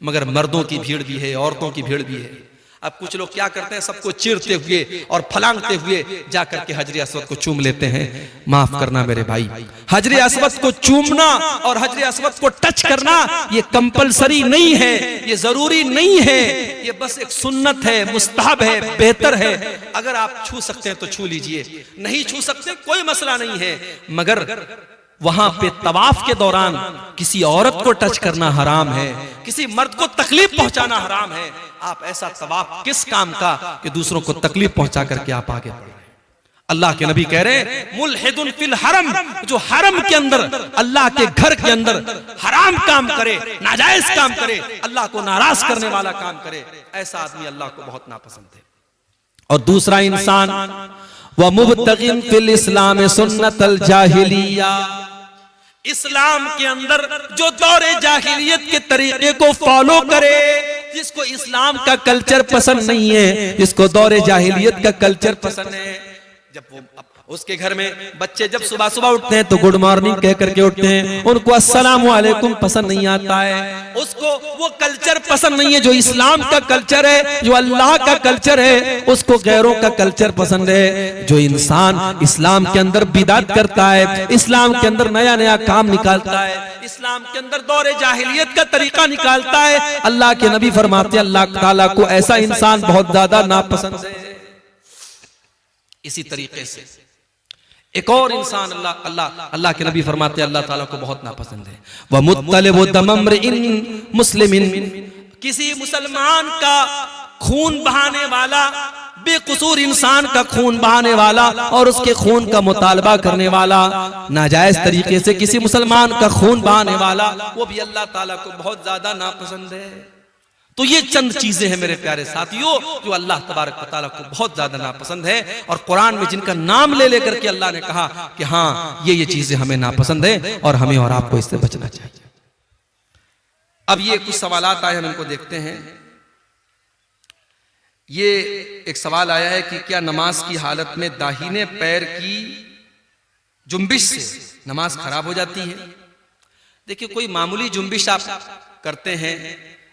मगर मर्दों की भीड़ भी है, औरतों की भीड़ भी है। अब कुछ लोग क्या करते हैं, सबको चीरते हुए और फलांगते हुए जाकर के हजरे अस्वद को चूम लेते हैं। माफ करना मेरे भाई, हजरे अस्वद को चूमना और हजरे अस्वद को टच करना ये कंपलसरी नहीं है, ये जरूरी नहीं है, ये बस एक सुन्नत है, मुस्तहब है, बेहतर है। अगर आप छू सकते हैं तो छू लीजिए, नहीं छू सकते कोई मसला नहीं है, मगर वहां पे तवाफ के दौरान किसी औरत को टच करना हराम है, किसी मर्द को तकलीफ पहुंचाना हराम है। आप ऐसा तवाफ किस काम का कि दूसरों को तकलीफ पहुंचा करके आप आगे बढ़ रहे हैं। अल्लाह के नबी कह रहे हैं मुल्हिदुन फिल हरम, जो हरम के अंदर, अल्लाह के घर के अंदर हराम काम करे, नाजायज काम करे, अल्लाह को नाराज करने वाला काम करे, ऐसा आदमी अल्लाह को बहुत नापसंद है। और दूसरा इंसान व मुब्तगिन फिल इस्लाम सुन्नतल जाहिलिया, इस्लाम के अंदर जो दौरे जाहिलियत के तरीके को फॉलो करे, जिसको इस्लाम का कल्चर पसंद नहीं है, जिसको दौरे जाहिलियत का कल्चर पसंद है, जब वो उसके घर में बच्चे जब सुबह सुबह उठते हैं तो गुड मॉर्निंग कह करके उठते हैं, उनको अस्सलाम वालेकुम पसंद नहीं आता है, उसको वो कल्चर पसंद नहीं है जो इस्लाम का कल्चर है, जो अल्लाह का कल्चर है, उसको गैरों का कल्चर पसंद है। जो इंसान इस्लाम के अंदर बिदात करता है, इस्लाम के अंदर नया नया काम निकालता है, इस्लाम के अंदर दौरे जाहिलियत का तरीका निकालता है, अल्लाह के नबी फरमाते हैं अल्लाह ताला को ऐसा इंसान बहुत ज्यादा नापसंद है। इसी तरीके से एक और इंसान अल्लाह के नबी फरमाते हैं अल्लाह ताला को बहुत नापसंद है, वह मुत्तलिबु दमम्रिइन मुस्लिमिन, किसी मुसलमान का खून बहाने वाला, बेकसूर इंसान का खून बहाने वाला और उसके खून का मुतालबा करने वाला, नाजायज तरीके से किसी मुसलमान का खून बहाने वाला, वो भी अल्लाह ताला को बहुत ज्यादा नापसंद है। तो ये चंद चीजें हैं मेरे प्यारे साथियों जो अल्लाह तबारक व तआला को बहुत ज्यादा नापसंद है, और कुरान में जिनका नाम ले लेकर के अल्लाह ने कहा कि हाँ ये चीजें हमें नापसंद है और हमें और आपको इससे बचना चाहिए। अब ये कुछ सवालात आए, हम इनको देखते हैं। ये एक सवाल आया है कि क्या नमाज की हालत में दाहिने पैर की जुम्बिश से नमाज खराब हो जाती है? देखिए, कोई मामूली जुम्बिश आप करते हैं,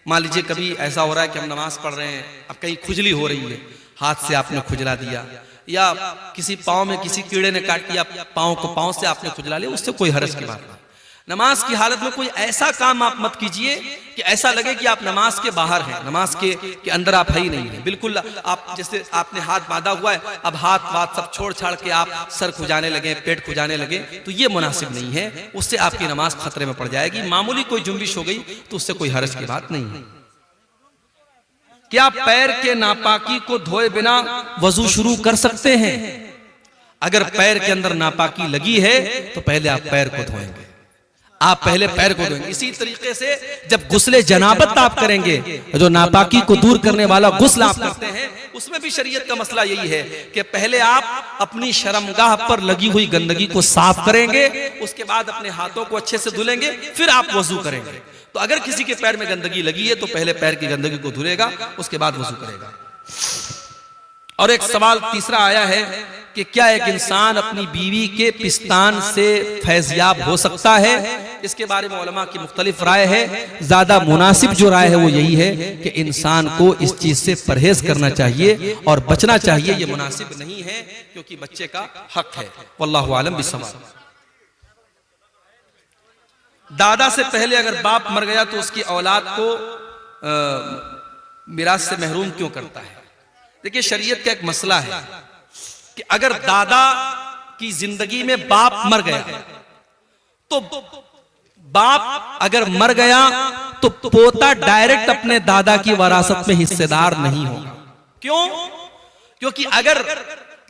मान लीजिए कभी ऐसा हो रहा है कि हम नमाज पढ़ रहे हैं, अब कहीं खुजली हो रही है, हाथ से आपने खुजला दिया, या किसी पाँव में किसी कीड़े ने काट दिया, पाँव से आपने खुजला लिया, उससे कोई हर्ज की बात नहीं। नमाज की हालत में कोई ऐसा काम आप मत कीजिए कि ऐसा लगे कि आप नमाज के बाहर हैं, नमाज के अंदर आप है ही नहीं है। बिल्कुल आप जैसे आपने हाथ बांधा हुआ है, अब हाथ सब छोड़ छाड़ के आप सर खुजाने लगे, पेट खुजाने लगे, तो ये मुनासिब नहीं है, उससे आपकी नमाज खतरे में पड़ जाएगी। मामूली कोई जुम्बिश हो गई तो उससे कोई हर्ज की बात नहीं है। क्या पैर के नापाकी को धोए बिना वजू शुरू कर सकते हैं? अगर पैर के अंदर नापाकी लगी है तो पहले आप पैर को धोएंगे, आप पहले पैर को धोएंगे। इसी तरीके से जब गुस्ले जनाबत आप करेंगे, जो नापाकी को दूर करने वाला गुस्ल आप करते हैं, उसमें भी शरीयत का मसला यही है कि पहले आप अपनी शर्मगाह पर लगी हुई गंदगी को साफ करेंगे, उसके बाद अपने हाथों को अच्छे से धुलेंगे, फिर आप वजू करेंगे। तो अगर किसी के पैर में गंदगी लगी है तो पहले पैर की गंदगी को धुलेगा, उसके बाद वजू करेगा। और एक सवाल तीसरा आया है कि क्या एक इंसान अपनी बीवी के पिस्तान से फैज़याब हो सकता है? इसके बारे में उलमा की मुख्तलिफ राय है। ज्यादा मुनासिब जो राय है वो यही है कि इंसान को इस चीज से परहेज करना चाहिए और बचना चाहिए, ये मुनासिब नहीं है क्योंकि बच्चे का हक है। वल्लाहु आलम बिस्सवाब। दादा से पहले अगर बाप मर गया तो उसकी औलाद को मिरास से महरूम क्यों करता है? देखिए, शरीयत का एक मसला है कि अगर दादा की जिंदगी में बाप मर गया तो बाप अगर मर गया तो पोता डायरेक्ट अपने दादा की वरासत में हिस्सेदार नहीं होगा। क्यों? क्योंकि अगर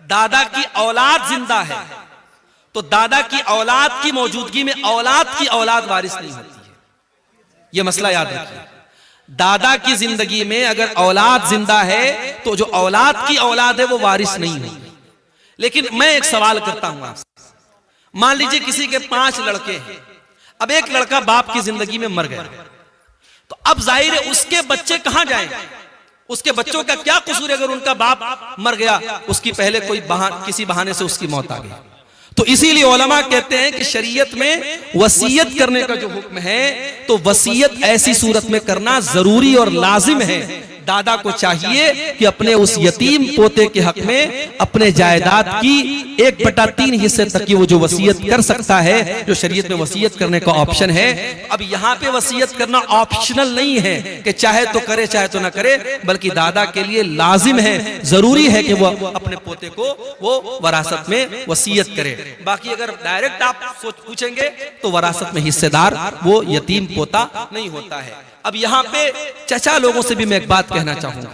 दादा की औलाद जिंदा है तो दादा की औलाद की मौजूदगी में औलाद की औलाद वारिस नहीं होती है। यह मसला याद रखिए। दादा की जिंदगी में अगर औलाद जिंदा है तो जो औलाद की औलाद है वो वारिस नहीं होगी। लेकिन मैं एक सवाल करता हूं आपसे, मान लीजिए किसी के 5 लड़के हैं, अब एक लड़का बाप की जिंदगी में मर गया, तो अब जाहिर है उसके बच्चे कहां जाएंगे? उसके बच्चों का क्या कसूर है अगर उनका बाप मर गया, उसकी पहले किसी बहाने से उसकी मौत आ गई? तो इसीलिए उलमा कहते हैं कि शरीयत में वसीयत करने का जो हुक्म है तो वसीयत ऐसी सूरत में करना जरूरी और लाजिम है। दादा को चाहिए कि अपने उस यतीम पोते के हक में अपने जायदाद की 1/3 हिस्से तक की वो जो वसीयत कर सकता है, जो शरीयत में वसीयत करने का ऑप्शन है। अब यहाँ पे वसीयत करना ऑप्शनल नहीं है कि चाहे तो करे चाहे तो ना करे, बल्कि दादा के लिए लाजिम है, जरूरी है कि वो अपने पोते को वो वरासत में वसीयत करे। बाकी अगर डायरेक्ट आप पूछेंगे तो वरासत में हिस्सेदार वो यतीम पोता नहीं होता है। अब यहाँ पे चचा लोगों से भी मैं एक बात कहना चाहूंगा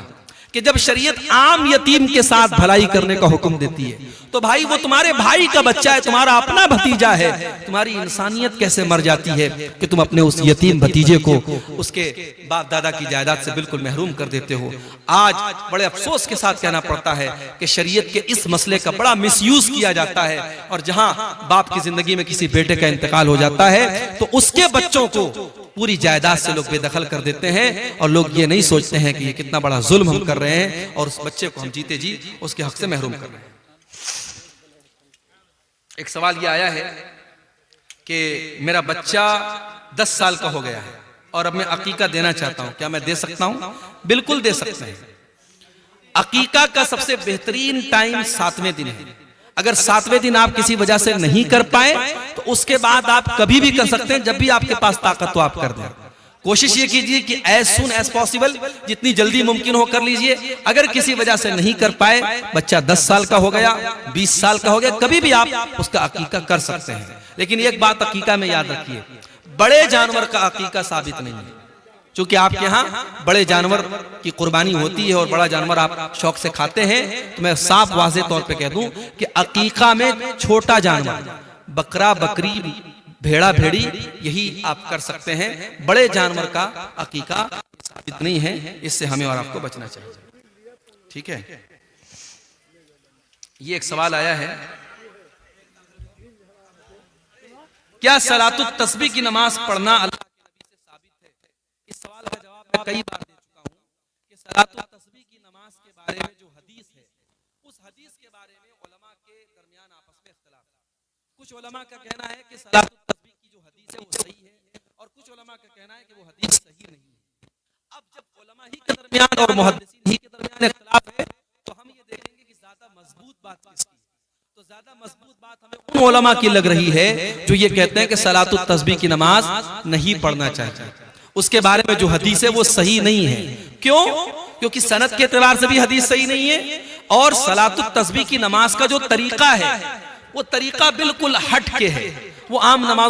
कि जब शरीयत आम यतीम के साथ भलाई करने का हुक्म देती है, तो भाई वो तुम्हारे भाई का बच्चा है, तुम्हारा अपना भतीजा है, तुम्हारी इंसानियत कैसे मर जाती है कि तुम अपने उस यतीम भतीजे को उसके बाप दादा की जायदाद से बिल्कुल महरूम कर देते हो। आज बड़े अफसोस के साथ कहना पड़ता है कि शरीयत के इस मसले का बड़ा मिसयूज किया जाता है, और जहां बाप की जिंदगी में किसी बेटे का इंतकाल हो जाता है तो उसके बच्चों को पूरी जायदाद से लोग बेदखल कर देते हैं, और लोग ये नहीं सोचते हैं कि ये कितना बड़ा जुल्म हम कर रहे हैं और उस बच्चे को हम जीते जी उसके हक से महरूम कर रहे हैं। एक सवाल ये आया है कि मेरा बच्चा 10 साल का हो गया है और अब मैं अकीका देना चाहता हूं, क्या मैं दे सकता हूं? बिल्कुल दे सकते हैं। अकीका का सबसे बेहतरीन टाइम 7वें दिन है। अगर 7वें दिन आप किसी वजह से नहीं कर पाए तो उसके बाद आप कभी भी कर सकते हैं, जब भी आपके पास ताकत हो आप कर दें। कोशिश ये कीजिए कि एज सुन एज पॉसिबल, जितनी जल्दी मुमकिन हो कर लीजिए। अगर किसी वजह से नहीं कर पाए, बच्चा 10 साल का हो गया, 20 साल का हो गया, कभी भी आप उसका अकीका कर सकते हैं। लेकिन एक बात अकीका में याद रखिए, बड़े जानवर का अकीका साबित नहीं है। क्योंकि आपके यहाँ बड़े जानवर की कुर्बानी होती है और बड़ा जानवर आप शौक से खाते हैं, तो मैं साफ वाज़े तौर पे कह दूं कि अकीका में छोटा जानवर, बकरा बकरी भेड़ा भेड़ी, यही आप कर सकते हैं। बड़े जानवर का अकीका साबित नहीं है, इससे हमें और आपको बचना चाहिए। ठीक है, ये एक सवाल आया है, क्या सलातुत तस्बीह की नमाज पढ़ना अल्लाह के नबी से साबित है? इस सवाल का जवाब मैं कई बार दे चुका हूं कि सलातुत तस्बीह की नमाज के बारे में जो हदीस है, उस हदीस के बारे में उलमा के दरमियान आपस में इख्तिलाफ है। कुछ उलमा का कहना है कि सलातुत तस्बीह की जो हदीस है वो सही है, और कुछ उलमा का कहना है कि वो हदीस सही नहीं है। अब जब उलमा ही के दरमियान और मुहद्दिसीन ही के दरमियान इख्तिलाफ है, तो हम ये देखेंगे कि ज्यादा मजबूत बात किसकी है। तो ज्यादा मजबूत बात हमें उन उलमा की लग रही है जो ये कहते हैं कि सलातुत तस्बीह की नमाज नहीं पढ़ना चाहिए। उसके बारे में जो हदीस है वो सही नहीं है। क्यों? क्योंकि सनद के एतबार से भी हदीस सही नहीं है, और सलातुत तस्बीह की नमाज का जो तरीका है वो तरीका बिल्कुल हट के है। वो आम नमाज